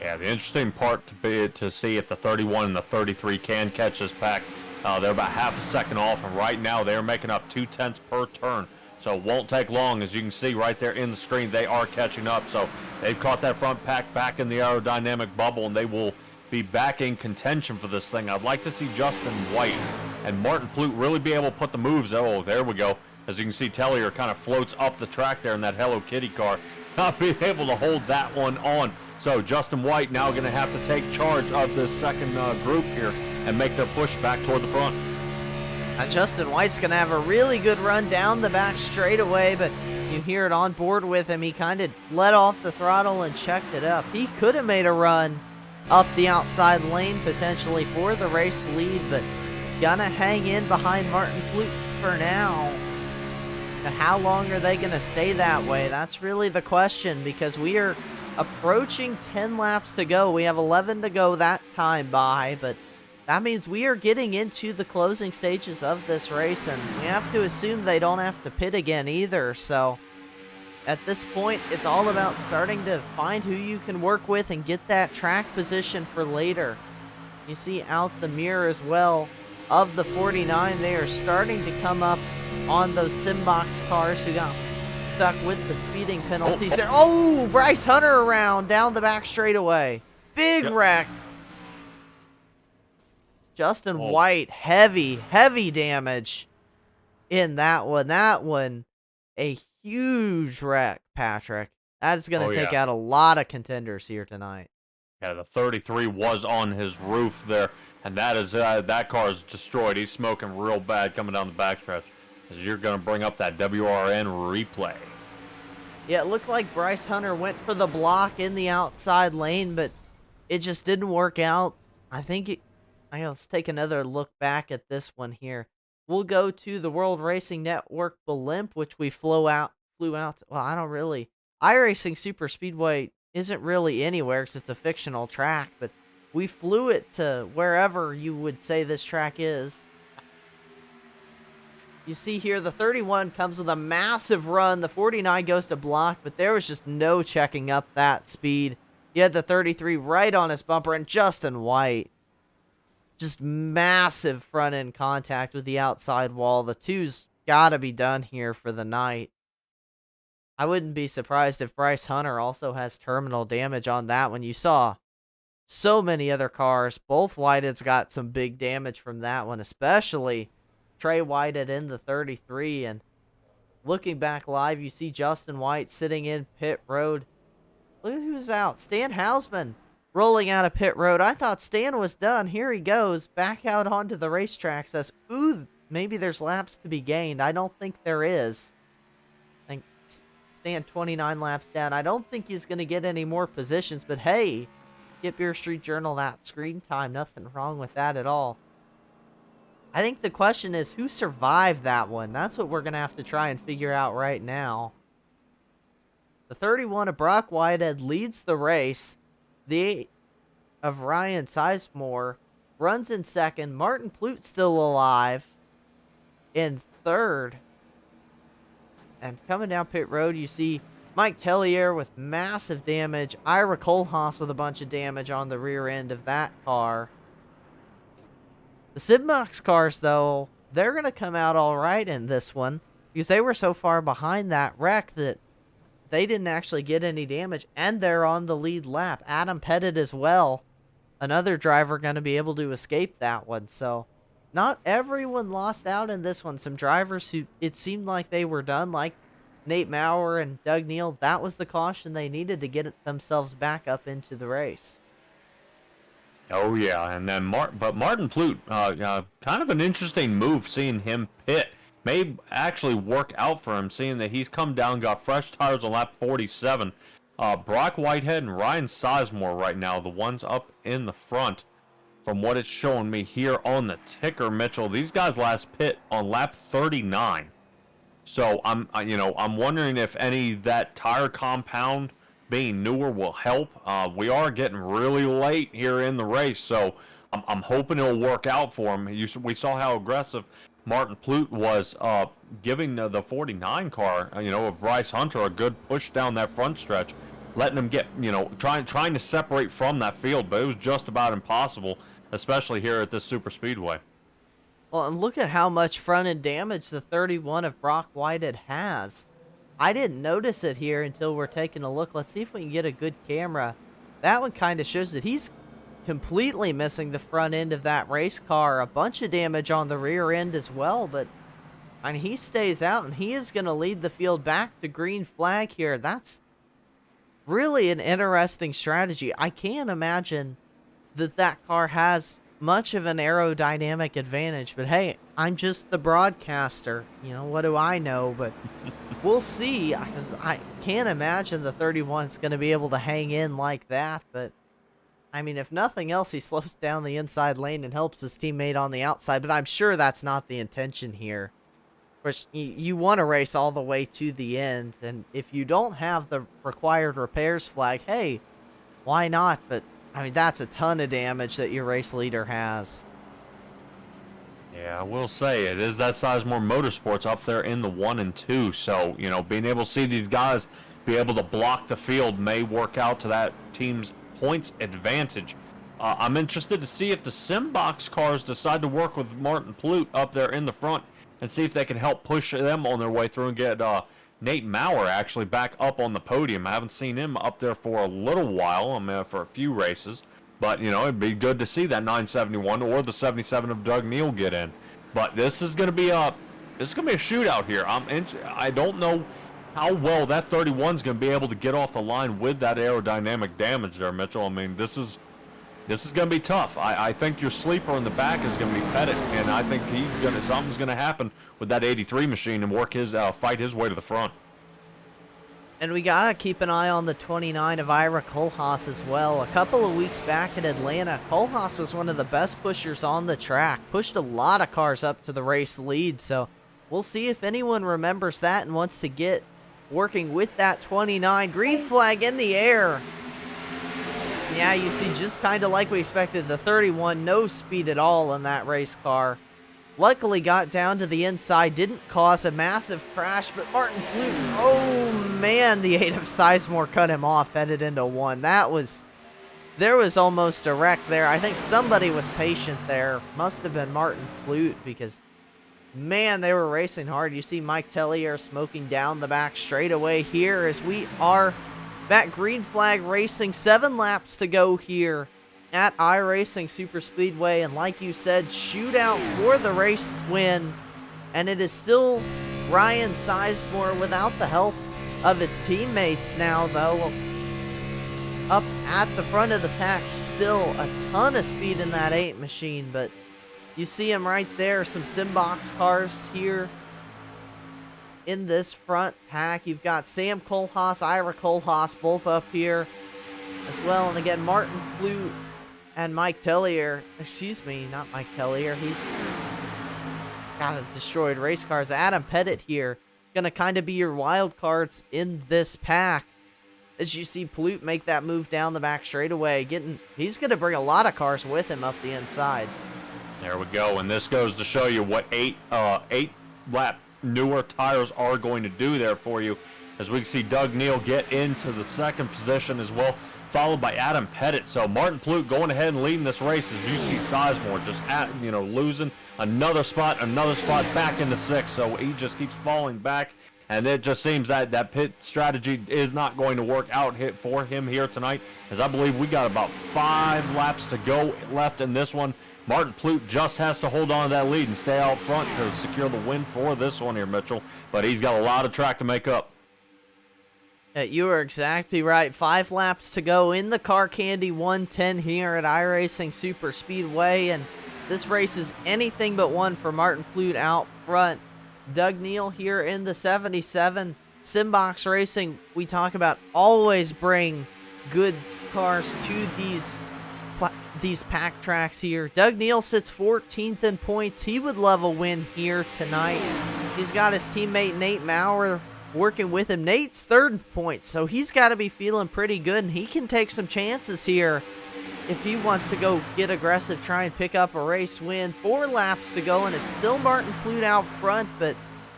Yeah, the interesting part to be to see if the 31 and the 33 can catch this pack. They're about half a second off, and right now they're making up 0.2 per turn. So it won't take long. As you can see right there in the screen, they are catching up. So they've caught that front pack back in the aerodynamic bubble, and they will be back in contention for this thing. I'd like to see Justin White and Martin Plute really be able to put the moves. Oh, there we go. As you can see, Tellier kind of floats up the track there in that Hello Kitty car. Not being able to hold that one on. So Justin White now going to have to take charge of this second group here and make their push back toward the front. And Justin White's going to have a really good run down the back straightaway, but you hear it on board with him. He kind of let off the throttle and checked it up. He could have made a run up the outside lane potentially for the race lead, but gonna hang in behind Martin Plute for now. But how long are they going to stay that way? That's really the question, because we are approaching 10 laps to go. We have 11 to go that time by, but that means we are getting into the closing stages of this race, and we have to assume they don't have to pit again either. So at this point, it's all about starting to find who you can work with and get that track position for later. You see out the mirror as well of the 49, they are starting to come up on those Simbox cars who got stuck with the speeding penalties there. Oh, Bryce Hunter around down the back straightaway. Big wreck. Justin White, heavy damage in that one. That one, a huge wreck, Patrick. That is going to take out a lot of contenders here tonight. Yeah, the 33 was on his roof there, and that car is destroyed. He's smoking real bad coming down the backstretch. As you're going to bring up that WRN replay. Yeah, it looked like Bryce Hunter went for the block in the outside lane, but it just didn't work out. Let's take another look back at this one here. We'll go to the World Racing Network blimp, which we flew out. Well, iRacing Super Speedway isn't really anywhere because it's a fictional track, but we flew it to wherever you would say this track is. You see here, the 31 comes with a massive run. The 49 goes to block, but there was just no checking up that speed. You had the 33 right on his bumper, and Justin White. Just massive front-end contact with the outside wall. The 2's got to be done here for the night. I wouldn't be surprised if Bryce Hunter also has terminal damage on that one. You saw so many other cars. Both Whiteheads got some big damage from that one, especially Trey Whitehead in the 33. And looking back live, you see Justin White sitting in pit road. Look at who's out. Stan Hausman rolling out of pit road. I thought Stan was done. Here he goes back out onto the racetrack. Says, ooh, maybe there's laps to be gained. I don't think there is. I think Stan 29 laps down. I don't think he's going to get any more positions, but hey, get Beer Street Journal that screen time. Nothing wrong with that at all. I think the question is, who survived that one? That's what we're going to have to try and figure out right now. The 31 of Brock Whitehead leads the race. The 8 of Ryan Sizemore runs in second. Martin Plute still alive in third. And coming down pit road, you see Mike Tellier with massive damage. Ira Kohlhaas with a bunch of damage on the rear end of that car. The Simbox cars, though, they're going to come out all right in this one because they were so far behind that wreck that they didn't actually get any damage, and they're on the lead lap. Adam Pettit as well, another driver going to be able to escape that one. So not everyone lost out in this one. Some drivers who it seemed like they were done, like Nate Maurer and Doug Neal, that was the caution they needed to get themselves back up into the race. Oh yeah, and then Martin Plute, kind of an interesting move seeing him pit. May actually work out for him, seeing that he's come down, got fresh tires on lap 47. Brock Whitehead and Ryan Sizemore right now, the ones up in the front. From what it's showing me here on the ticker, Mitchell, these guys last pit on lap 39. So I'm wondering if any of that tire compound being newer will help. We are getting really late here in the race, so I'm hoping it'll work out for him. We saw how aggressive Martin Plute was, giving the 49 car, of Bryce Hunter a good push down that front stretch, letting him get, trying to separate from that field, but it was just about impossible, especially here at this super speedway. Well, and look at how much front-end damage the 31 of Brock Whitehead has. I didn't notice it here until we're taking a look. Let's see if we can get a good camera. That one kind of shows that he's completely missing the front end of that race car. A bunch of damage on the rear end as well, but he stays out, and he is going to lead the field back to green flag here. That's really an interesting strategy. I can't imagine that car has much of an aerodynamic advantage, but hey, I'm just the broadcaster. What do I know? But we'll see, because I can't imagine the 31 is going to be able to hang in like that. But if nothing else, he slows down the inside lane and helps his teammate on the outside, but I'm sure that's not the intention here. Of course, you want to race all the way to the end, and if you don't have the required repairs flag, hey, why not? But that's a ton of damage that your race leader has. Yeah, I will say it is that Sizemore Motorsports up there in the 1 and 2. So, being able to see these guys be able to block the field may work out to that team's points advantage. I'm interested to see if the Simbox cars decide to work with Martin Plute up there in the front and see if they can help push them on their way through and get Nate Maurer actually back up on the podium. I haven't seen him up there for a little while, for a few races. But, it'd be good to see that 971 or the 77 of Doug Neal get in. But this is going to be a shootout here. I don't know how well that 31 is going to be able to get off the line with that aerodynamic damage there, Mitchell. This is going to be tough. I think your sleeper in the back is going to be Pettit, and I think something's going to happen with that 83 machine and work fight his way to the front. And we got to keep an eye on the 29 of Ira Kohlhaas as well. A couple of weeks back in Atlanta, Kohlhaas was one of the best pushers on the track. Pushed a lot of cars up to the race lead, so we'll see if anyone remembers that and wants to get working with that 29. Green flag in the air. Yeah, you see, just kind of like we expected, the 31, no speed at all in that race car. Luckily got down to the inside, didn't cause a massive crash, but Martin Plute, oh man, the 8 of Sizemore cut him off, headed into 1. There was almost a wreck there. I think somebody was patient there. Must have been Martin Plute, because, man, they were racing hard. You see Mike Tellier smoking down the back straightaway here as we are back green flag racing. 7 laps to go here at iRacing Super Speedway, and like you said, shootout for the race win, and it is still Ryan Sizemore without the help of his teammates now, though. Up at the front of the pack, still a ton of speed in that 8 machine, but you see him right there, some Simbox cars here in this front pack. You've got Sam Kohlhaas, Ira Kohlhaas, both up here as well, and again, Martin Plute and Mike Tellier, excuse me, not Mike Tellier, he's got a destroyed race cars. Adam Pettit here, gonna kind of be your wild cards in this pack. As you see Plute make that move down the back straightaway, he's gonna bring a lot of cars with him up the inside. There we go, and this goes to show you what 8 lap newer tires are going to do there for you. as we can see Doug Neal get into the second position as well, followed by Adam Pettit. So Martin Plute going ahead and leading this race as you see Sizemore just losing another spot back into sixth. So he just keeps falling back, and it just seems that pit strategy is not going to work out for him here tonight, as I believe we got about 5 laps to go left in this one. Martin Plute just has to hold on to that lead and stay out front to secure the win for this one here, Mitchell. But he's got a lot of track to make up. You are exactly right. 5 laps to go in the CarCandy 110 here at iRacing Super Speedway, and this race is anything but one for Martin Plute out front. Doug Neal here in the 77. Simbox Racing, we talk about, always bring good cars to these pack tracks here. Doug Neal sits 14th in points. He would love a win here tonight. He's got his teammate Nate Maurer working with him. Nate's 3rd in points, so he's got to be feeling pretty good, and he can take some chances here if he wants to go get aggressive, try and pick up a race win. 4 laps to go, and it's still Martin Plute out front, but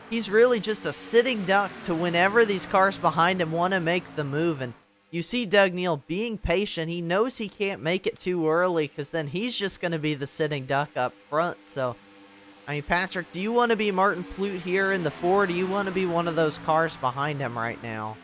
he's really just a sitting duck to whenever these cars behind him want to make the move. And you see Doug Neal being patient. He knows he can't make it too early, because then he's just going to be the sitting duck up front. So, I mean, Patrick, do you want to be Martin Plute here in the 4? Do you want to be one of those cars behind him right now?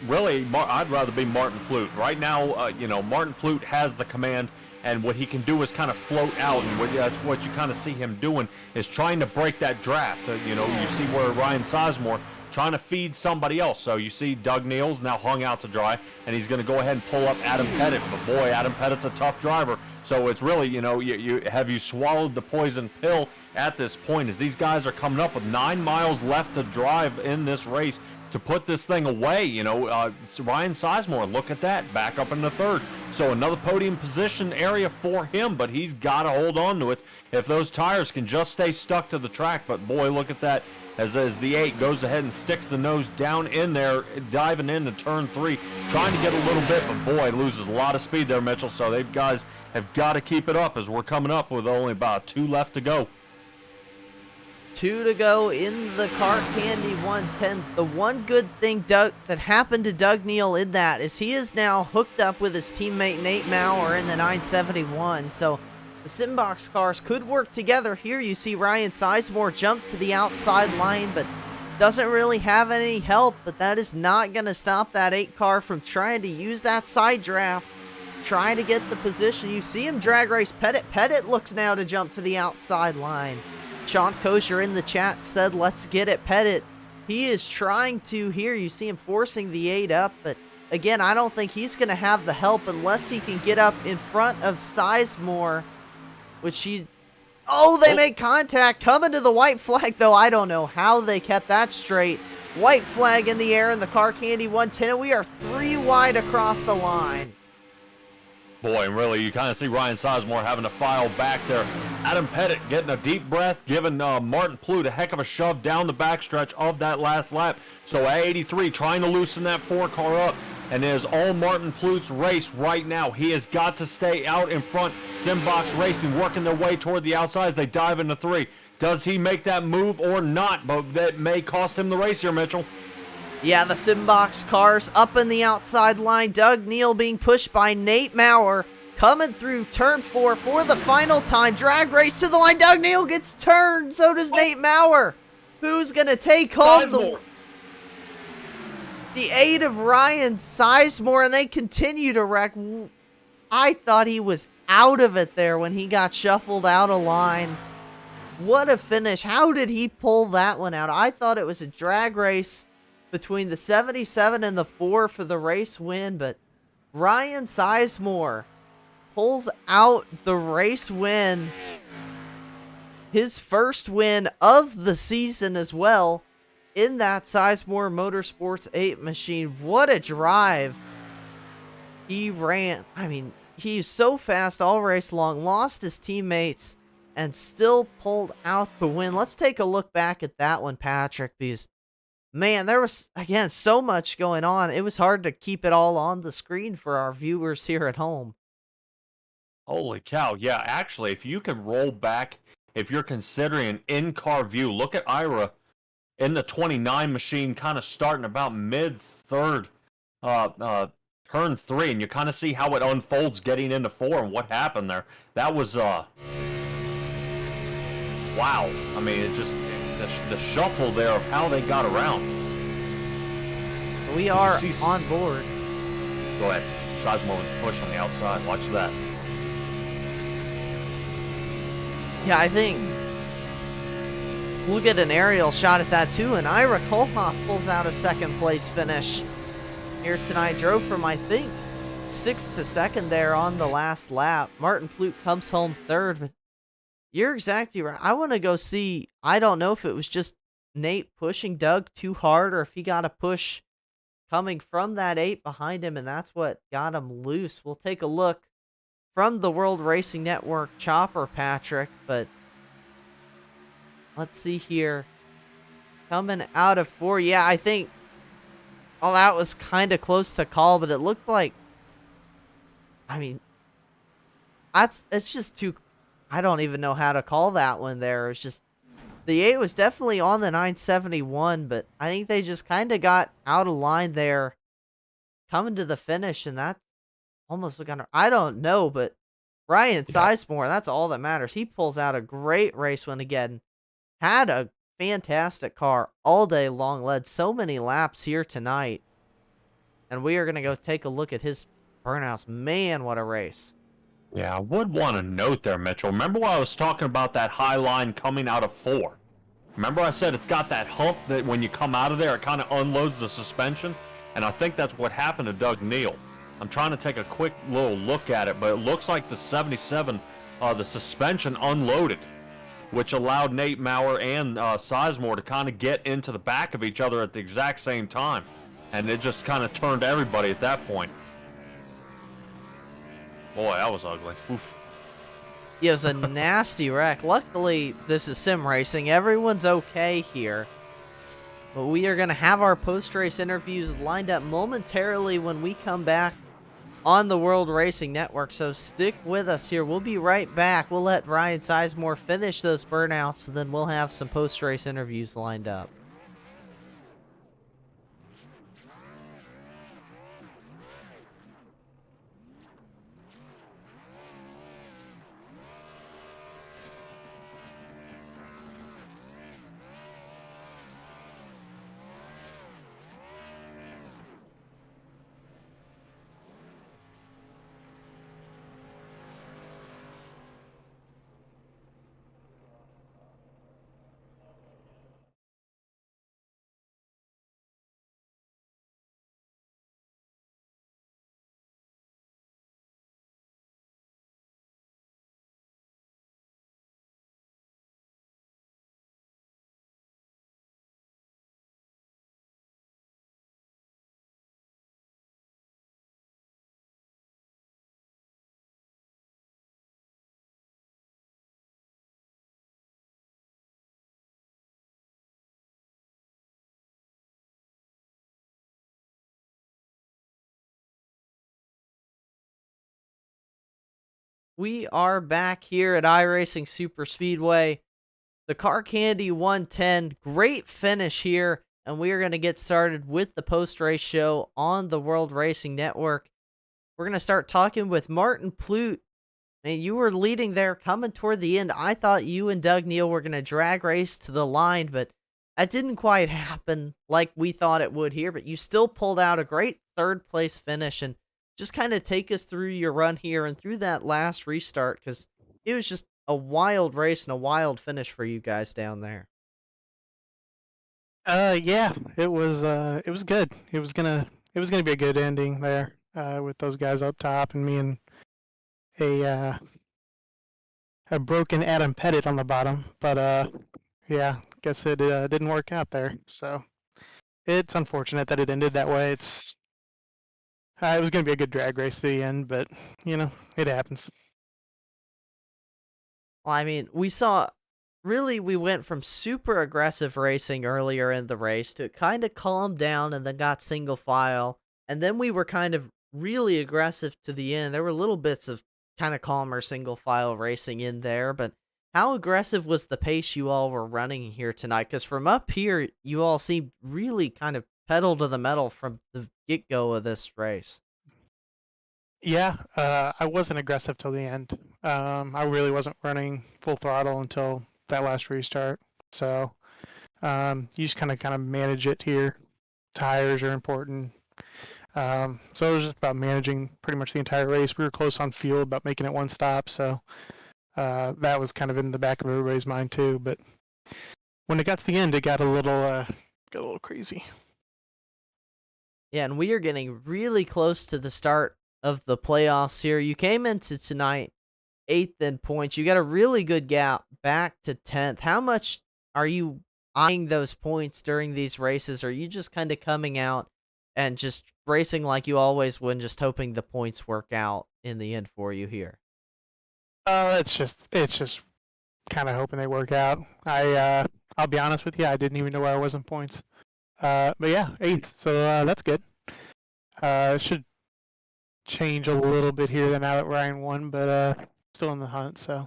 Really, I'd rather be Martin Plute. Right now, Martin Plute has the command, and what he can do is kind of float out, and that's what you kind of see him doing, is trying to break that draft. You see where Ryan Sizemore trying to feed somebody else. So you see Doug Neal's now hung out to dry, and he's going to go ahead and pull up Adam Pettit. But boy, Adam Pettit's a tough driver. So it's really, you swallowed the poison pill at this point, as these guys are coming up with 9 miles left to drive in this race to put this thing away. Ryan Sizemore, look at that, back up in the 3rd. So another podium position area for him, but he's got to hold on to it if those tires can just stay stuck to the track. But boy, look at that, as the 8 goes ahead and sticks the nose down in there, diving into turn 3, trying to get a little bit, but boy, loses a lot of speed there, Mitchell. So these guys have got to keep it up, as we're coming up with only about 2 left to go. 2 to go in the CarCandy 110. The one good thing that happened to Doug Neal in that is he is now hooked up with his teammate Nate Maurer in the 971. So the Simbox cars could work together here. You see Ryan Sizemore jump to the outside line, but doesn't really have any help. But that is not going to stop that 8 car from trying to use that side draft, trying to get the position. You see him drag race Pettit. Pettit looks now to jump to the outside line. Sean Kosher in the chat said, let's get it, Pettit. He is trying to here. You see him forcing the 8 up, but again, I don't think he's going to have the help unless he can get up in front of Sizemore, which he... Oh, they make contact. Coming to the white flag, though. I don't know how they kept that straight. White flag in the air in the CarCandy 110, and we are 3 wide across the line. Boy, and really, you kind of see Ryan Sizemore having to file back there. Adam Pettit getting a deep breath, giving Martin Plute a heck of a shove down the backstretch of that last lap. So at 83, trying to loosen that 4 car up. And it is all Martin Plute's race right now. He has got to stay out in front. Simbox Racing working their way toward the outside as they dive into 3. Does he make that move or not? But that may cost him the race here, Mitchell. Yeah, the Simbox cars up in the outside line. Doug Neal being pushed by Nate Maurer. Coming through turn 4 for the final time. Drag race to the line. Doug Neal gets turned. So does Nate Maurer. Who's going to take home the 8 of Ryan Sizemore? And they continue to wreck. I thought he was out of it there when he got shuffled out of line. What a finish. How did he pull that one out? I thought it was a drag race between the 77 and the 4 for the race win, but Ryan Sizemore pulls out the race win. His first win of the season as well in that Sizemore Motorsports 8 machine. What a drive he ran. I mean, he's so fast all race long, lost his teammates, and still pulled out the win. Let's take a look back at that one, Patrick, because man, there was, again, so much going on. It was hard to keep it all on the screen for our viewers here at home. Holy cow. Yeah, actually, if you can roll back, if you're considering an in-car view, look at Ira in the 29 machine, kind of starting about mid third, turn 3, and you kind of see how it unfolds getting into 4 and what happened there. That was wow. I mean, it just the shuffle there of how they got around. We are on board. Go ahead. Sizemore push on the outside. Watch that. Yeah, I think we'll get an aerial shot at that too. And Ira Kohlhaas pulls out a second place finish here tonight. Drove from, I think, 6th to 2nd there on the last lap. Martin Plute comes home 3rd. But you're exactly right. I want to go see. I don't know if it was just Nate pushing Doug too hard or if he got a push coming from that 8 behind him, and that's what got him loose. We'll take a look from the World Racing Network chopper, Patrick, but let's see here. Coming out of 4, yeah, I think that was kind of close to call, but it looked like, I mean, it's just too, I don't even know how to call that one there. It's just, the 8 was definitely on the 971, but I think they just kind of got out of line there coming to the finish, and that's almost looking, I don't know, but Ryan Sizemore, that's all that matters. He pulls out a great race win again. Had a fantastic car all day long, led so many laps here tonight. And we are going to go take a look at his burnouts. Man, what a race. Yeah, I would want to note there, Mitchell. Remember when I was talking about that high line coming out of 4? Remember I said it's got that hump that when you come out of there, it kind of unloads the suspension? And I think that's what happened to Doug Neal. I'm trying to take a quick little look at it, but it looks like the 77, the suspension unloaded, which allowed Nate Maurer and Sizemore to kind of get into the back of each other at the exact same time. And it just kind of turned everybody at that point. Boy, that was ugly. Oof. Yeah, it was a nasty wreck. Luckily, this is sim racing. Everyone's okay here. But we are going to have our post-race interviews lined up momentarily when we come back on the World Racing Network. So stick with us here. We'll be right back. We'll let Ryan Sizemore finish those burnouts, and then we'll have some post-race interviews lined up. We are back here at iRacing Super Speedway. The CarCandy 110, great finish here, and we are going to get started with the post-race show on the World Racing Network. We're going to start talking with Martin Plute. Man, you were leading there coming toward the end. I thought you and Doug Neal were going to drag race to the line, but that didn't quite happen like we thought it would here, but you still pulled out a great third-place finish, and just kind of take us through your run here and through that last restart, because it was just a wild race and a wild finish for you guys down there. Yeah, it was good. It was gonna be a good ending there, with those guys up top and me and a broken Adam Pettit on the bottom. But yeah, guess it didn't work out there. So it's unfortunate that it ended that way. It was gonna be a good drag race to the end, but it happens. Well, I mean, we went from super aggressive racing earlier in the race to kind of calm down and then got single file. And then we were kind of really aggressive to the end. There were little bits of kind of calmer single file racing in there, but How aggressive was the pace you all were running here tonight? Because from up here, you all seemed really kind of pedal to the metal from the get-go of this race. Yeah, I wasn't aggressive till the end. I really wasn't running full throttle until that last restart. So you just kind of manage it here. Tires are important. So it was just about managing pretty much the entire race. We were close on fuel, about making it one stop. So that was kind of in the back of everybody's mind too. But when it got to the end, it got a little crazy. Yeah, and we are getting really close to the start of the playoffs here. You came into tonight 8th in points. You got a really good gap back to 10th. How much are you eyeing those points during these races? Or are you just kind of coming out and just racing like you always would, just hoping the points work out in the end for you here? It's just kind of hoping they work out. I'll be honest with you, I didn't even know where I was in points. But yeah, 8th, so that's good. It should change a little bit here now that Ryan won, but still in the hunt. So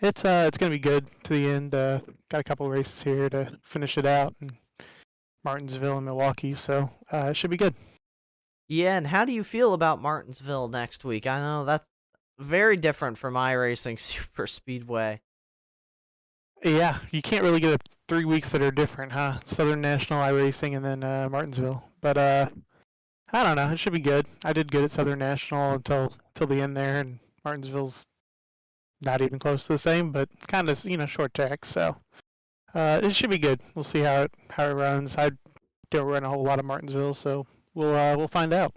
it's gonna be good to the end. Got a couple races here to finish it out, and Martinsville and Milwaukee, so it should be good. Yeah, and how do you feel about Martinsville next week? I know that's very different from iRacing Super Speedway. Yeah, you can't really get 3 weeks that are different, huh? Southern National iRacing and then Martinsville. But I don't know. It should be good. I did good at Southern National until the end there, and Martinsville's not even close to the same, but kind of short track. So it should be good. We'll see how it runs. I don't run a whole lot of Martinsville, so we'll find out.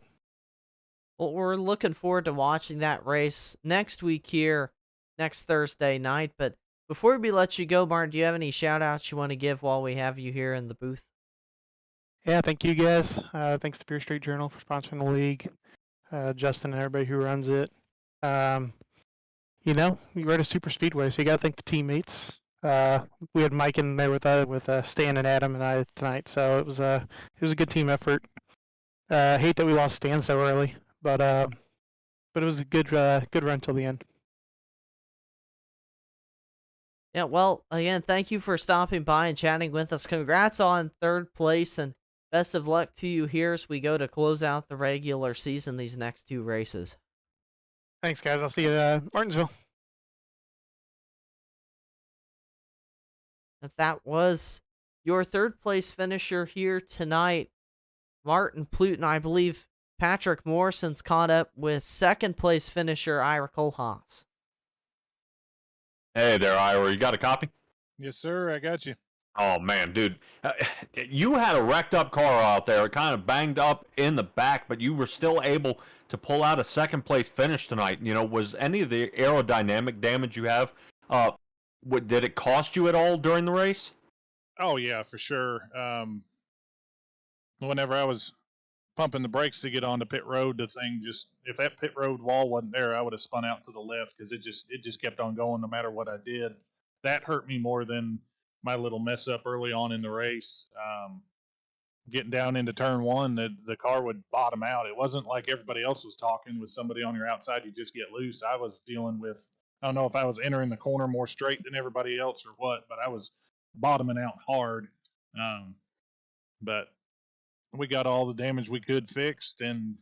Well, we're looking forward to watching that race next week here, next Thursday night. But before we let you go, Martin, do you have any shout-outs you want to give while we have you here in the booth? Yeah, thank you guys. Thanks to Beer Street Journal for sponsoring the league. Justin and everybody who runs it. We rode a super speedway, so you got to thank the teammates. We had Mike in there with Stan and Adam and I tonight, so it was a good team effort. Hate that we lost Stan so early, but it was a good run till the end. Yeah, well, again, thank you for stopping by and chatting with us. Congrats on 3rd place, and best of luck to you here as we go to close out the regular season, these next 2 races. Thanks, guys. I'll see you at Martinsville. If that was your 3rd place finisher here tonight, Martin Pluton. I believe Patrick Morrison's caught up with 2nd place finisher Ira Kohlhaas. Hey there, Ira. You got a copy? Yes, sir. I got you. Oh, man, dude. You had a wrecked up car out there, kind of banged up in the back, but you were still able to pull out a 2nd place finish tonight. Was any of the aerodynamic damage you have, did it cost you at all during the race? Oh, yeah, for sure. Whenever I was pumping the brakes to get onto pit road, the thing if that pit road wall wasn't there, I would have spun out to the left because it just kept on going no matter what I did. That hurt me more than my little mess up early on in the race. Getting down into turn 1, the car would bottom out. It wasn't like everybody else was talking with somebody on your outside. You just get loose. I was dealing with, I don't know if I was entering the corner more straight than everybody else or what, but I was bottoming out hard. But we got all the damage we could fixed, and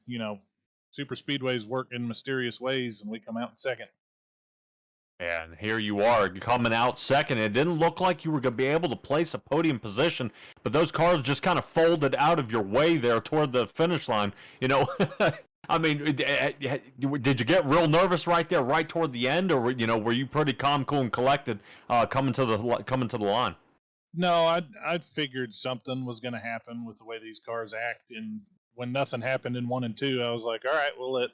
super speedways work in mysterious ways, and we come out in 2nd. And here you are coming out 2nd. It didn't look like you were going to be able to place a podium position, but those cars just kind of folded out of your way there toward the finish line. I mean, did you get real nervous right there, right toward the end, or were you pretty calm, cool, and collected coming to the line? No, I'd figured something was going to happen with the way these cars act, and when nothing happened in 1 and 2, I was like, all right, we'll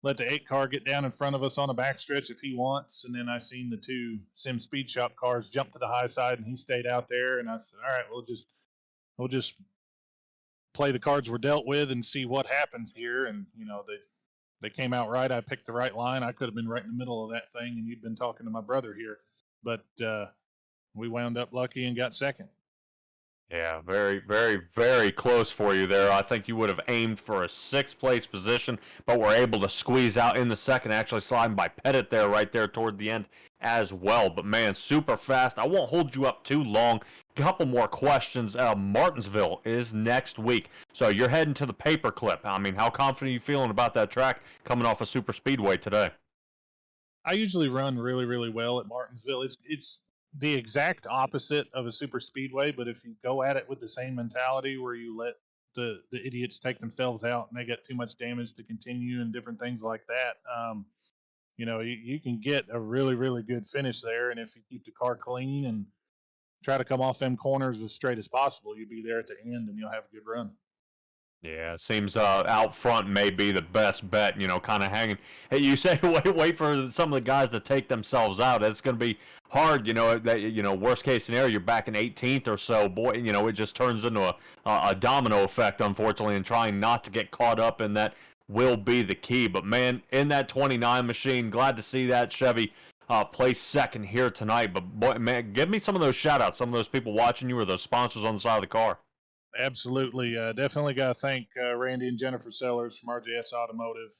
let the 8 car get down in front of us on the backstretch if he wants. And then I seen the 2 Sim Speed Shop cars jump to the high side, and he stayed out there. And I said, all right, we'll just play the cards we're dealt with and see what happens here. And they came out right. I picked the right line. I could have been right in the middle of that thing, and you'd been talking to my brother here, but we wound up lucky and got 2nd. Yeah, very, very, very close for you there. I think you would have aimed for a 6th place position, but were able to squeeze out in the 2nd, actually sliding by Pettit there, right there toward the end. as well. But man, super fast. I won't hold you up too long. Couple more questions. Martinsville is next week, so you're heading to the paperclip. I mean, how confident are you feeling about that track coming off a super speedway today? I usually run really, really well at Martinsville. It's the exact opposite of a super speedway, but if you go at it with the same mentality where you let the idiots take themselves out and they get too much damage to continue and different things like that, you can get a really, really good finish there. And if you keep the car clean and try to come off them corners as straight as possible, you'll be there at the end and you'll have a good run. Yeah, it seems out front may be the best bet, kind of hanging. Hey, you say wait for some of the guys to take themselves out. It's going to be hard, worst case scenario, you're back in 18th or so. Boy, it just turns into a domino effect, unfortunately, and trying not to get caught up in that will be the key. But, man, in that 29 machine, glad to see that Chevy place second here tonight. But, boy, man, give me some of those shout-outs, some of those people watching you or those sponsors on the side of the car. Absolutely. Definitely got to thank Randy and Jennifer Sellers from RJS Automotive.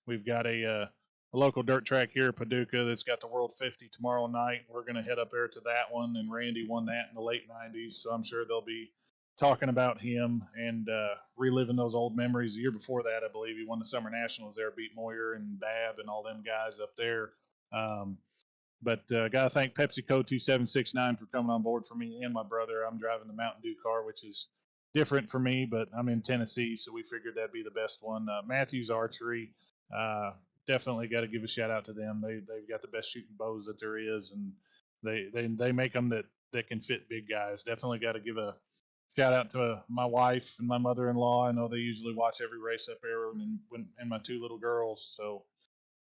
We've got a local dirt track here at Paducah that's got the World 50 tomorrow night. We're going to head up there to that one, and Randy won that in the late 90s, so I'm sure they'll be talking about him and reliving those old memories. The year before that, I believe he won the Summer Nationals there, beat Moyer and Babb and all them guys up there. But got to thank PepsiCo 2769 for coming on board for me and my brother. I'm driving the Mountain Dew car, which is different for me, but I'm in Tennessee, so we figured that'd be the best one. Matthews Archery, definitely got to give a shout out to them. They've got the best shooting bows that there is, and they make them that can fit big guys. Definitely got to give a shout out to my wife and my mother-in-law. I know they usually watch every race up there, and my two little girls. So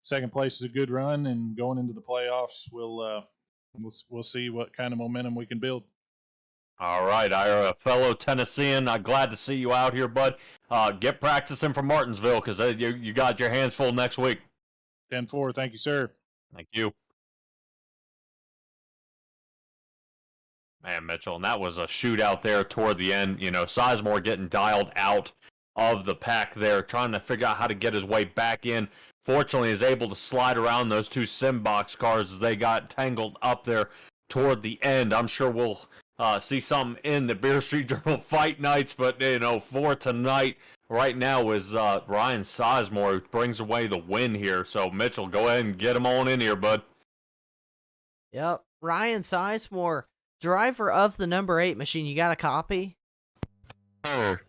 second place is a good run, and going into the playoffs, we'll see what kind of momentum we can build. All right, our fellow Tennessean, glad to see you out here, bud. Get practicing for Martinsville because you got your hands full next week. 10-4, thank you, sir. Thank you. Man, Mitchell, and that was a shootout there toward the end. Sizemore getting dialed out of the pack there, trying to figure out how to get his way back in. Fortunately, is able to slide around those two Simbox cars as they got tangled up there toward the end. I'm sure we'll see some in the Beer Street Journal fight nights, but for tonight, right now is Ryan Sizemore, who brings away the win here. So Mitchell, go ahead and get him on in here, bud. Yep, Ryan Sizemore, driver of the number 8 machine. You got a copy? Sure.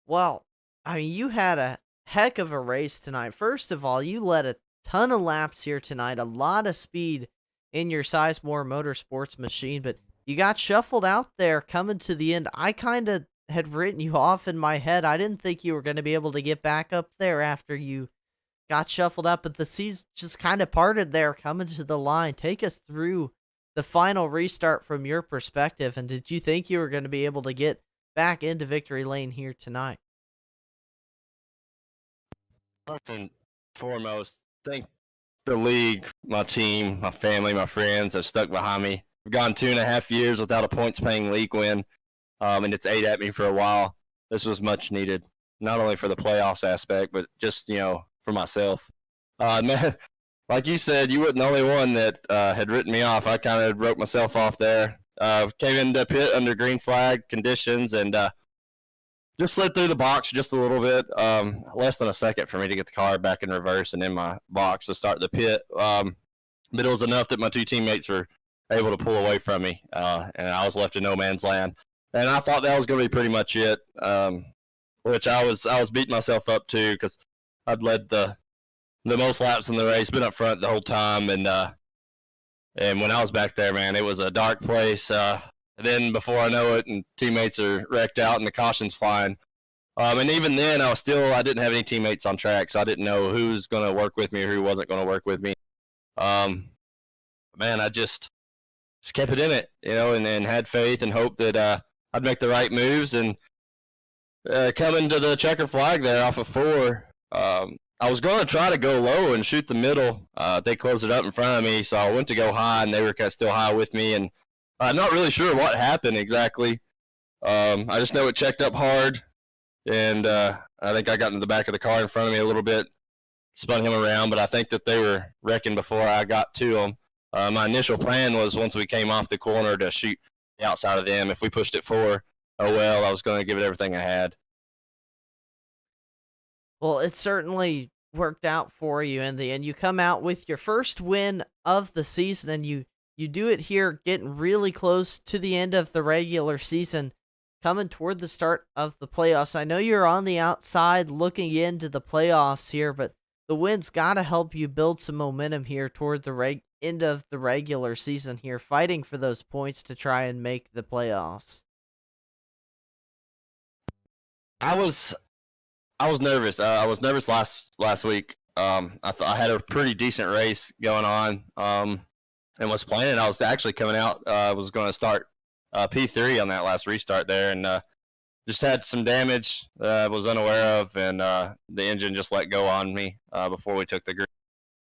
Well, I mean, you had a heck of a race tonight. First of all, you led a ton of laps here tonight, a lot of speed in your Sizemore Motorsports machine, but you got shuffled out there coming to the end. I kind of had written you off in my head. I didn't think you were going to be able to get back up there after you got shuffled up, but the seas just kind of parted there coming to the line. Take us through the final restart from your perspective, and did you think you were going to be able to get back into victory lane here tonight? First and foremost, thank the league, my team, my family, my friends that stuck behind me. We've gone 2.5 years without a points-paying league win, and it's ate at me for a while. This was much needed, not only for the playoffs aspect, but just, for myself. Man, like you said, you weren't the only one that had written me off. I kind of wrote myself off there. Came into pit under green flag conditions and just slid through the box just a little bit. Less than a second for me to get the car back in reverse and in my box to start the pit. But it was enough that my two teammates were able to pull away from me, and I was left in no man's land. And I thought that was going to be pretty much it, which I was beating myself up to because I'd led the most laps in the race, been up front the whole time, and when I was back there, man, it was a dark place. Then before I know it, and teammates are wrecked out and the caution's flying. And even then, I didn't have any teammates on track, so I didn't know who was going to work with me or who wasn't going to work with me. Man, I just kept it in it, and had faith and hope that I'd make the right moves. And coming to the checker flag there off of 4, I was going to try to go low and shoot the middle. They closed it up in front of me, so I went to go high, and they were kind of still high with me. And I'm not really sure what happened exactly. I just know it checked up hard, and I think I got into the back of the car in front of me a little bit. spun him around, but I think that they were wrecking before I got to them. My initial plan was once we came off the corner to shoot the outside of them. If we pushed it 4, oh well, I was going to give it everything I had. Well, it certainly worked out for you in the end. You come out with your first win of the season, and you do it here, getting really close to the end of the regular season, coming toward the start of the playoffs. I know you're on the outside looking into the playoffs here, but the win's got to help you build some momentum here toward the end of the regular season here, fighting for those points to try and make the playoffs. I was nervous. I was nervous last week. I had a pretty decent race going on, and was planning. I was actually coming out. I was going to start P3 on that last restart there, and just had some damage I was unaware of, and the engine just let go on me before we took the grid.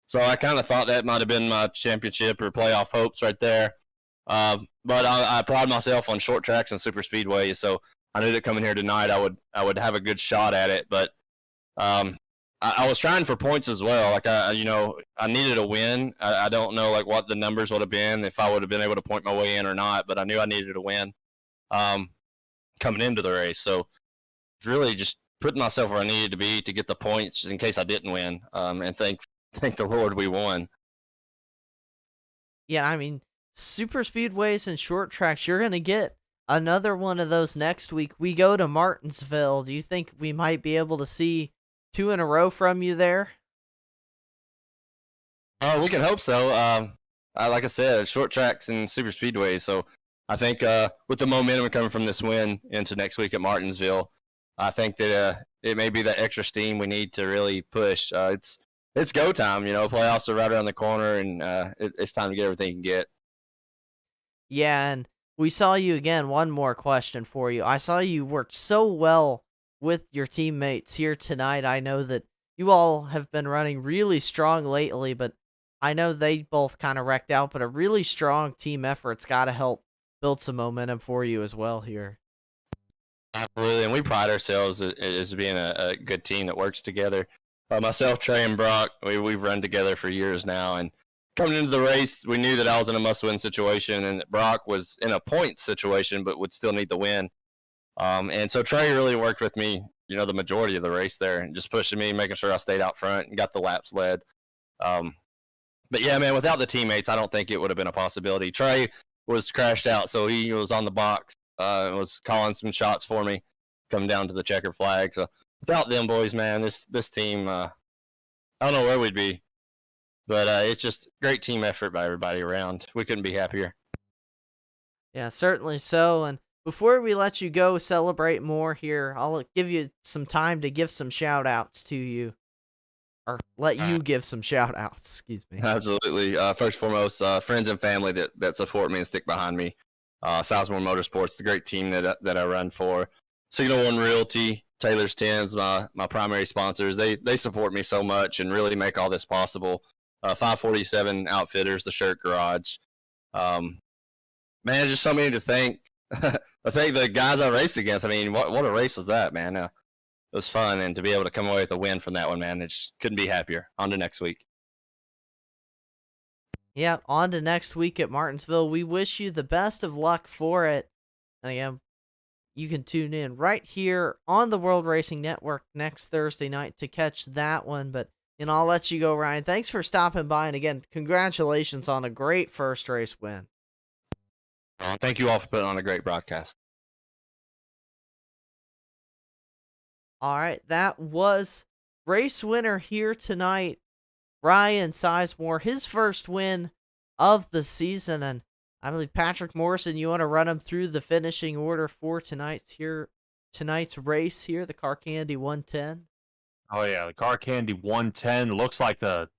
So I kind of thought that might have been my championship or playoff hopes right there. But I pride myself on short tracks and super speedways, so I knew that coming here tonight I would have a good shot at it. But I was trying for points as well. Like I needed a win. I don't know like what the numbers would have been if I would have been able to point my way in or not, but I knew I needed a win coming into the race. So it's really just putting myself where I needed to be to get the points in case I didn't win. And thank the Lord we won. Yeah, I mean, super speedways and short tracks, you're going to get another one of those next week. We go to Martinsville. Do you think we might be able to see 2 in a row from you there? We can hope so. Like I said, short tracks and super speedways. So I think with the momentum coming from this win into next week at Martinsville, I think that it may be that extra steam we need to really push. It's go time. Playoffs are right around the corner, and it's time to get everything you can get. Yeah, and we saw you again. One more question for you. I saw you worked so well with your teammates here tonight. I know that you all have been running really strong lately, but I know they both kind of wrecked out, but a really strong team effort's got to help build some momentum for you as well here. Absolutely, and we pride ourselves as being a good team that works together. Myself, Trey, and Brock, we've run together for years now, and coming into the race, we knew that I was in a must-win situation, and that Brock was in a point situation, but would still need the win. And so Trey really worked with me, the majority of the race there, and just pushing me, making sure I stayed out front and got the laps led. But yeah, man, without the teammates, I don't think it would have been a possibility. Trey was crashed out, so he was on the box, was calling some shots for me, coming down to the checker flag. So without them boys, man, this team, I don't know where we'd be. But it's just great team effort by everybody around. We couldn't be happier. Yeah, certainly so. And before we let you go celebrate more here, I'll give you some time to give some shout-outs to you. Or let you give some shout-outs, excuse me. Absolutely. First and foremost, friends and family that support me and stick behind me. Sizemore Motorsports, the great team that I run for. Signal One Realty, Taylor's Tins, my primary sponsors. They support me so much and really make all this possible. 547 Outfitters, the Shirt Garage. Man, just so many to thank. I think the guys I raced against. I mean, what a race was that, man. It was fun, and to be able to come away with a win from that one, man, it just couldn't be happier. On to next week. Yeah, on to next week at Martinsville. We wish you the best of luck for it. And again, you can tune in right here on the World Racing Network next Thursday night to catch that one. But I'll let you go, Ryan. Thanks for stopping by. And again, congratulations on a great first race win. Thank you all for putting on a great broadcast. All right, that was race winner here tonight, Ryan Sizemore, his first win of the season. And I believe, Patrick Morrison, you want to run him through the finishing order for tonight's race here, the CarCandy 110? Oh, yeah, the CarCandy 110. Looks like the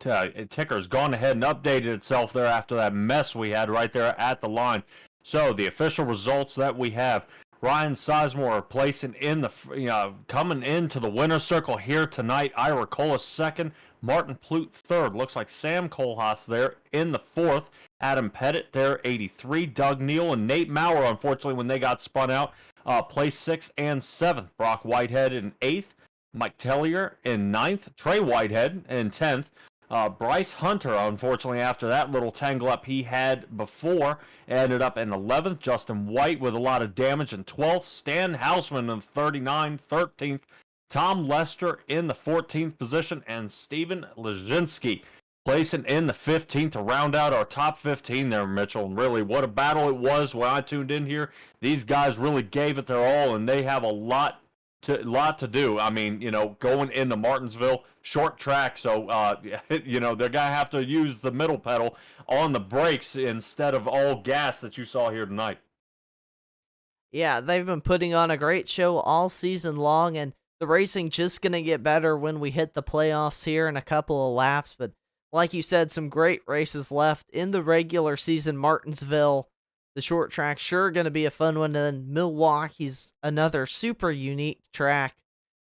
ticker's gone ahead and updated itself there after that mess we had right there at the line. So the official results that we have, Ryan Sizemore placing in coming into the winner's circle here tonight. Ira Colas second, Martin Plute third. Looks like Sam Kohlhaas there in the fourth. Adam Pettit there, 83. Doug Neal and Nate Maurer, unfortunately, when they got spun out, placed 6th and 7th. Brock Whitehead in 8th. Mike Tellier in 9th, Trey Whitehead in 10th. Bryce Hunter, unfortunately, after that little tangle up he had before, ended up in 11th. Justin White with a lot of damage in 12th. Stan Hausman in 39, 13th. Tom Lester in the 14th position, and Steven Lezinski placing in the 15th to round out our top 15 there, Mitchell. And really, what a battle it was when I tuned in here. These guys really gave it their all, and they have a lot to do. I mean, going into Martinsville, short track, so they're gonna have to use the middle pedal on the brakes instead of all gas that you saw here tonight. Yeah, they've been putting on a great show all season long, and the racing just gonna get better when we hit the playoffs here in a couple of laps. But like you said, some great races left in the regular season. Martinsville, the short track, sure going to be a fun one. And then Milwaukee's another super unique track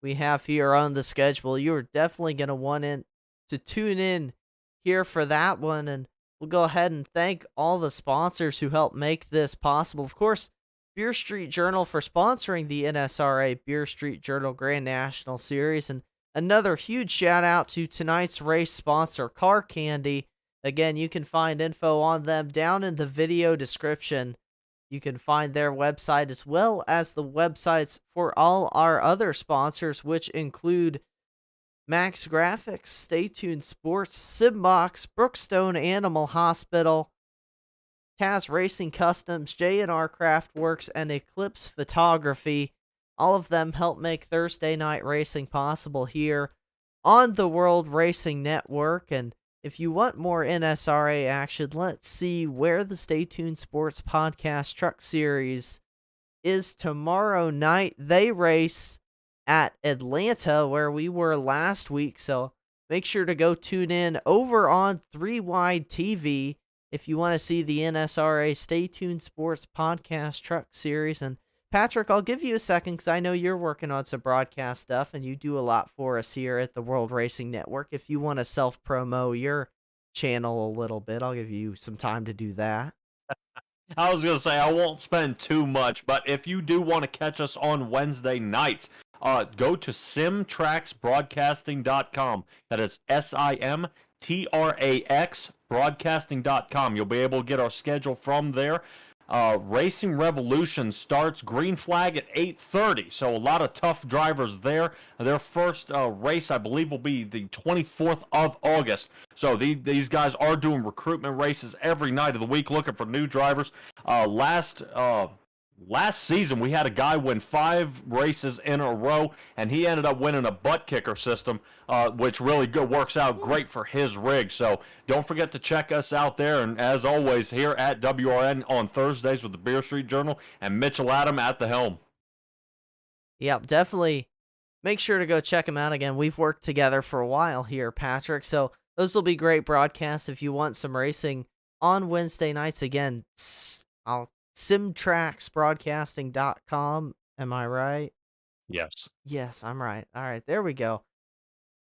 we have here on the schedule. You're definitely going to want to tune in here for that one. And we'll go ahead and thank all the sponsors who helped make this possible. Of course, Beer Street Journal for sponsoring the NSRA Beer Street Journal Grand National Series. And another huge shout out to tonight's race sponsor, CarCandy. Again, you can find info on them down in the video description. You can find their website as well as the websites for all our other sponsors, which include Max Graphics, Stay Tuned Sports, Simbox, Brookstone Animal Hospital, Taz Racing Customs, J&R Craftworks, and Eclipse Photography. All of them help make Thursday night racing possible here on the World Racing Network. And if you want more NSRA action, let's see where the Stay Tuned Sports Podcast Truck Series is tomorrow night. They race at Atlanta, where we were last week, so make sure to go tune in over on 3 Wide TV if you want to see the NSRA Stay Tuned Sports Podcast Truck Series. And Patrick, I'll give you a second because I know you're working on some broadcast stuff and you do a lot for us here at the World Racing Network. If you want to self-promo your channel a little bit, I'll give you some time to do that. I was going to say I won't spend too much, but if you do want to catch us on Wednesday nights, go to simtraxbroadcasting.com. That is SIMTRAX broadcasting.com. You'll be able to get our schedule from there. Racing Revolution starts green flag at 8:30, so a lot of tough drivers there. Their first race, I believe, will be the 24th of August. So these guys are doing recruitment races every night of the week, looking for new drivers. Last season, we had a guy win 5 races in a row, and he ended up winning a butt kicker system, which really works out great for his rig. So don't forget to check us out there. And as always, here at WRN on Thursdays with the Beer Street Journal and Mitchell Adam at the helm. Yep, definitely make sure to go check them out again. We've worked together for a while here, Patrick. So those will be great broadcasts if you want some racing on Wednesday nights. Again, simtraxbroadcasting.com. Am I right? Yes. Yes, I'm right. All right, there we go.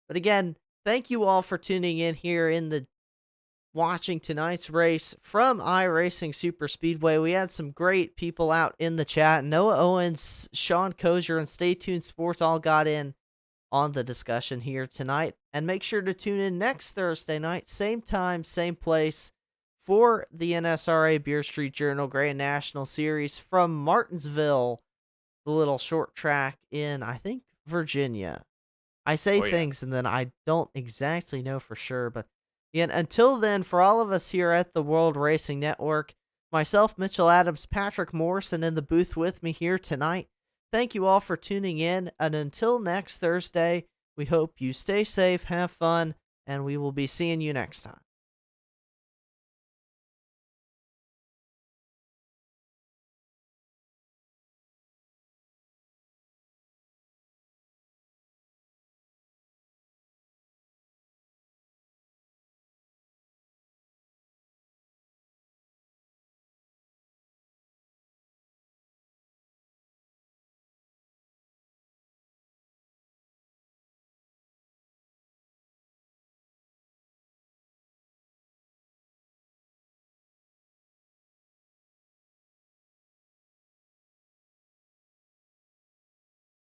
But again, thank you all for tuning in here in the watching tonight's race from iRacing Super Speedway. We had some great people out in the chat. Noah Owens, Sean Kozier, and Stay Tuned Sports all got in on the discussion here tonight. And make sure to tune in next Thursday night, same time, same place, for the NSRA Beer Street Journal Grand National Series from Martinsville, the little short track in, I think, Virginia. I say things and then I don't exactly know for sure, but again, until then, for all of us here at the World Racing Network, myself, Mitchell Adams, Patrick Morrison in the booth with me here tonight, thank you all for tuning in, and until next Thursday, we hope you stay safe, have fun, and we will be seeing you next time.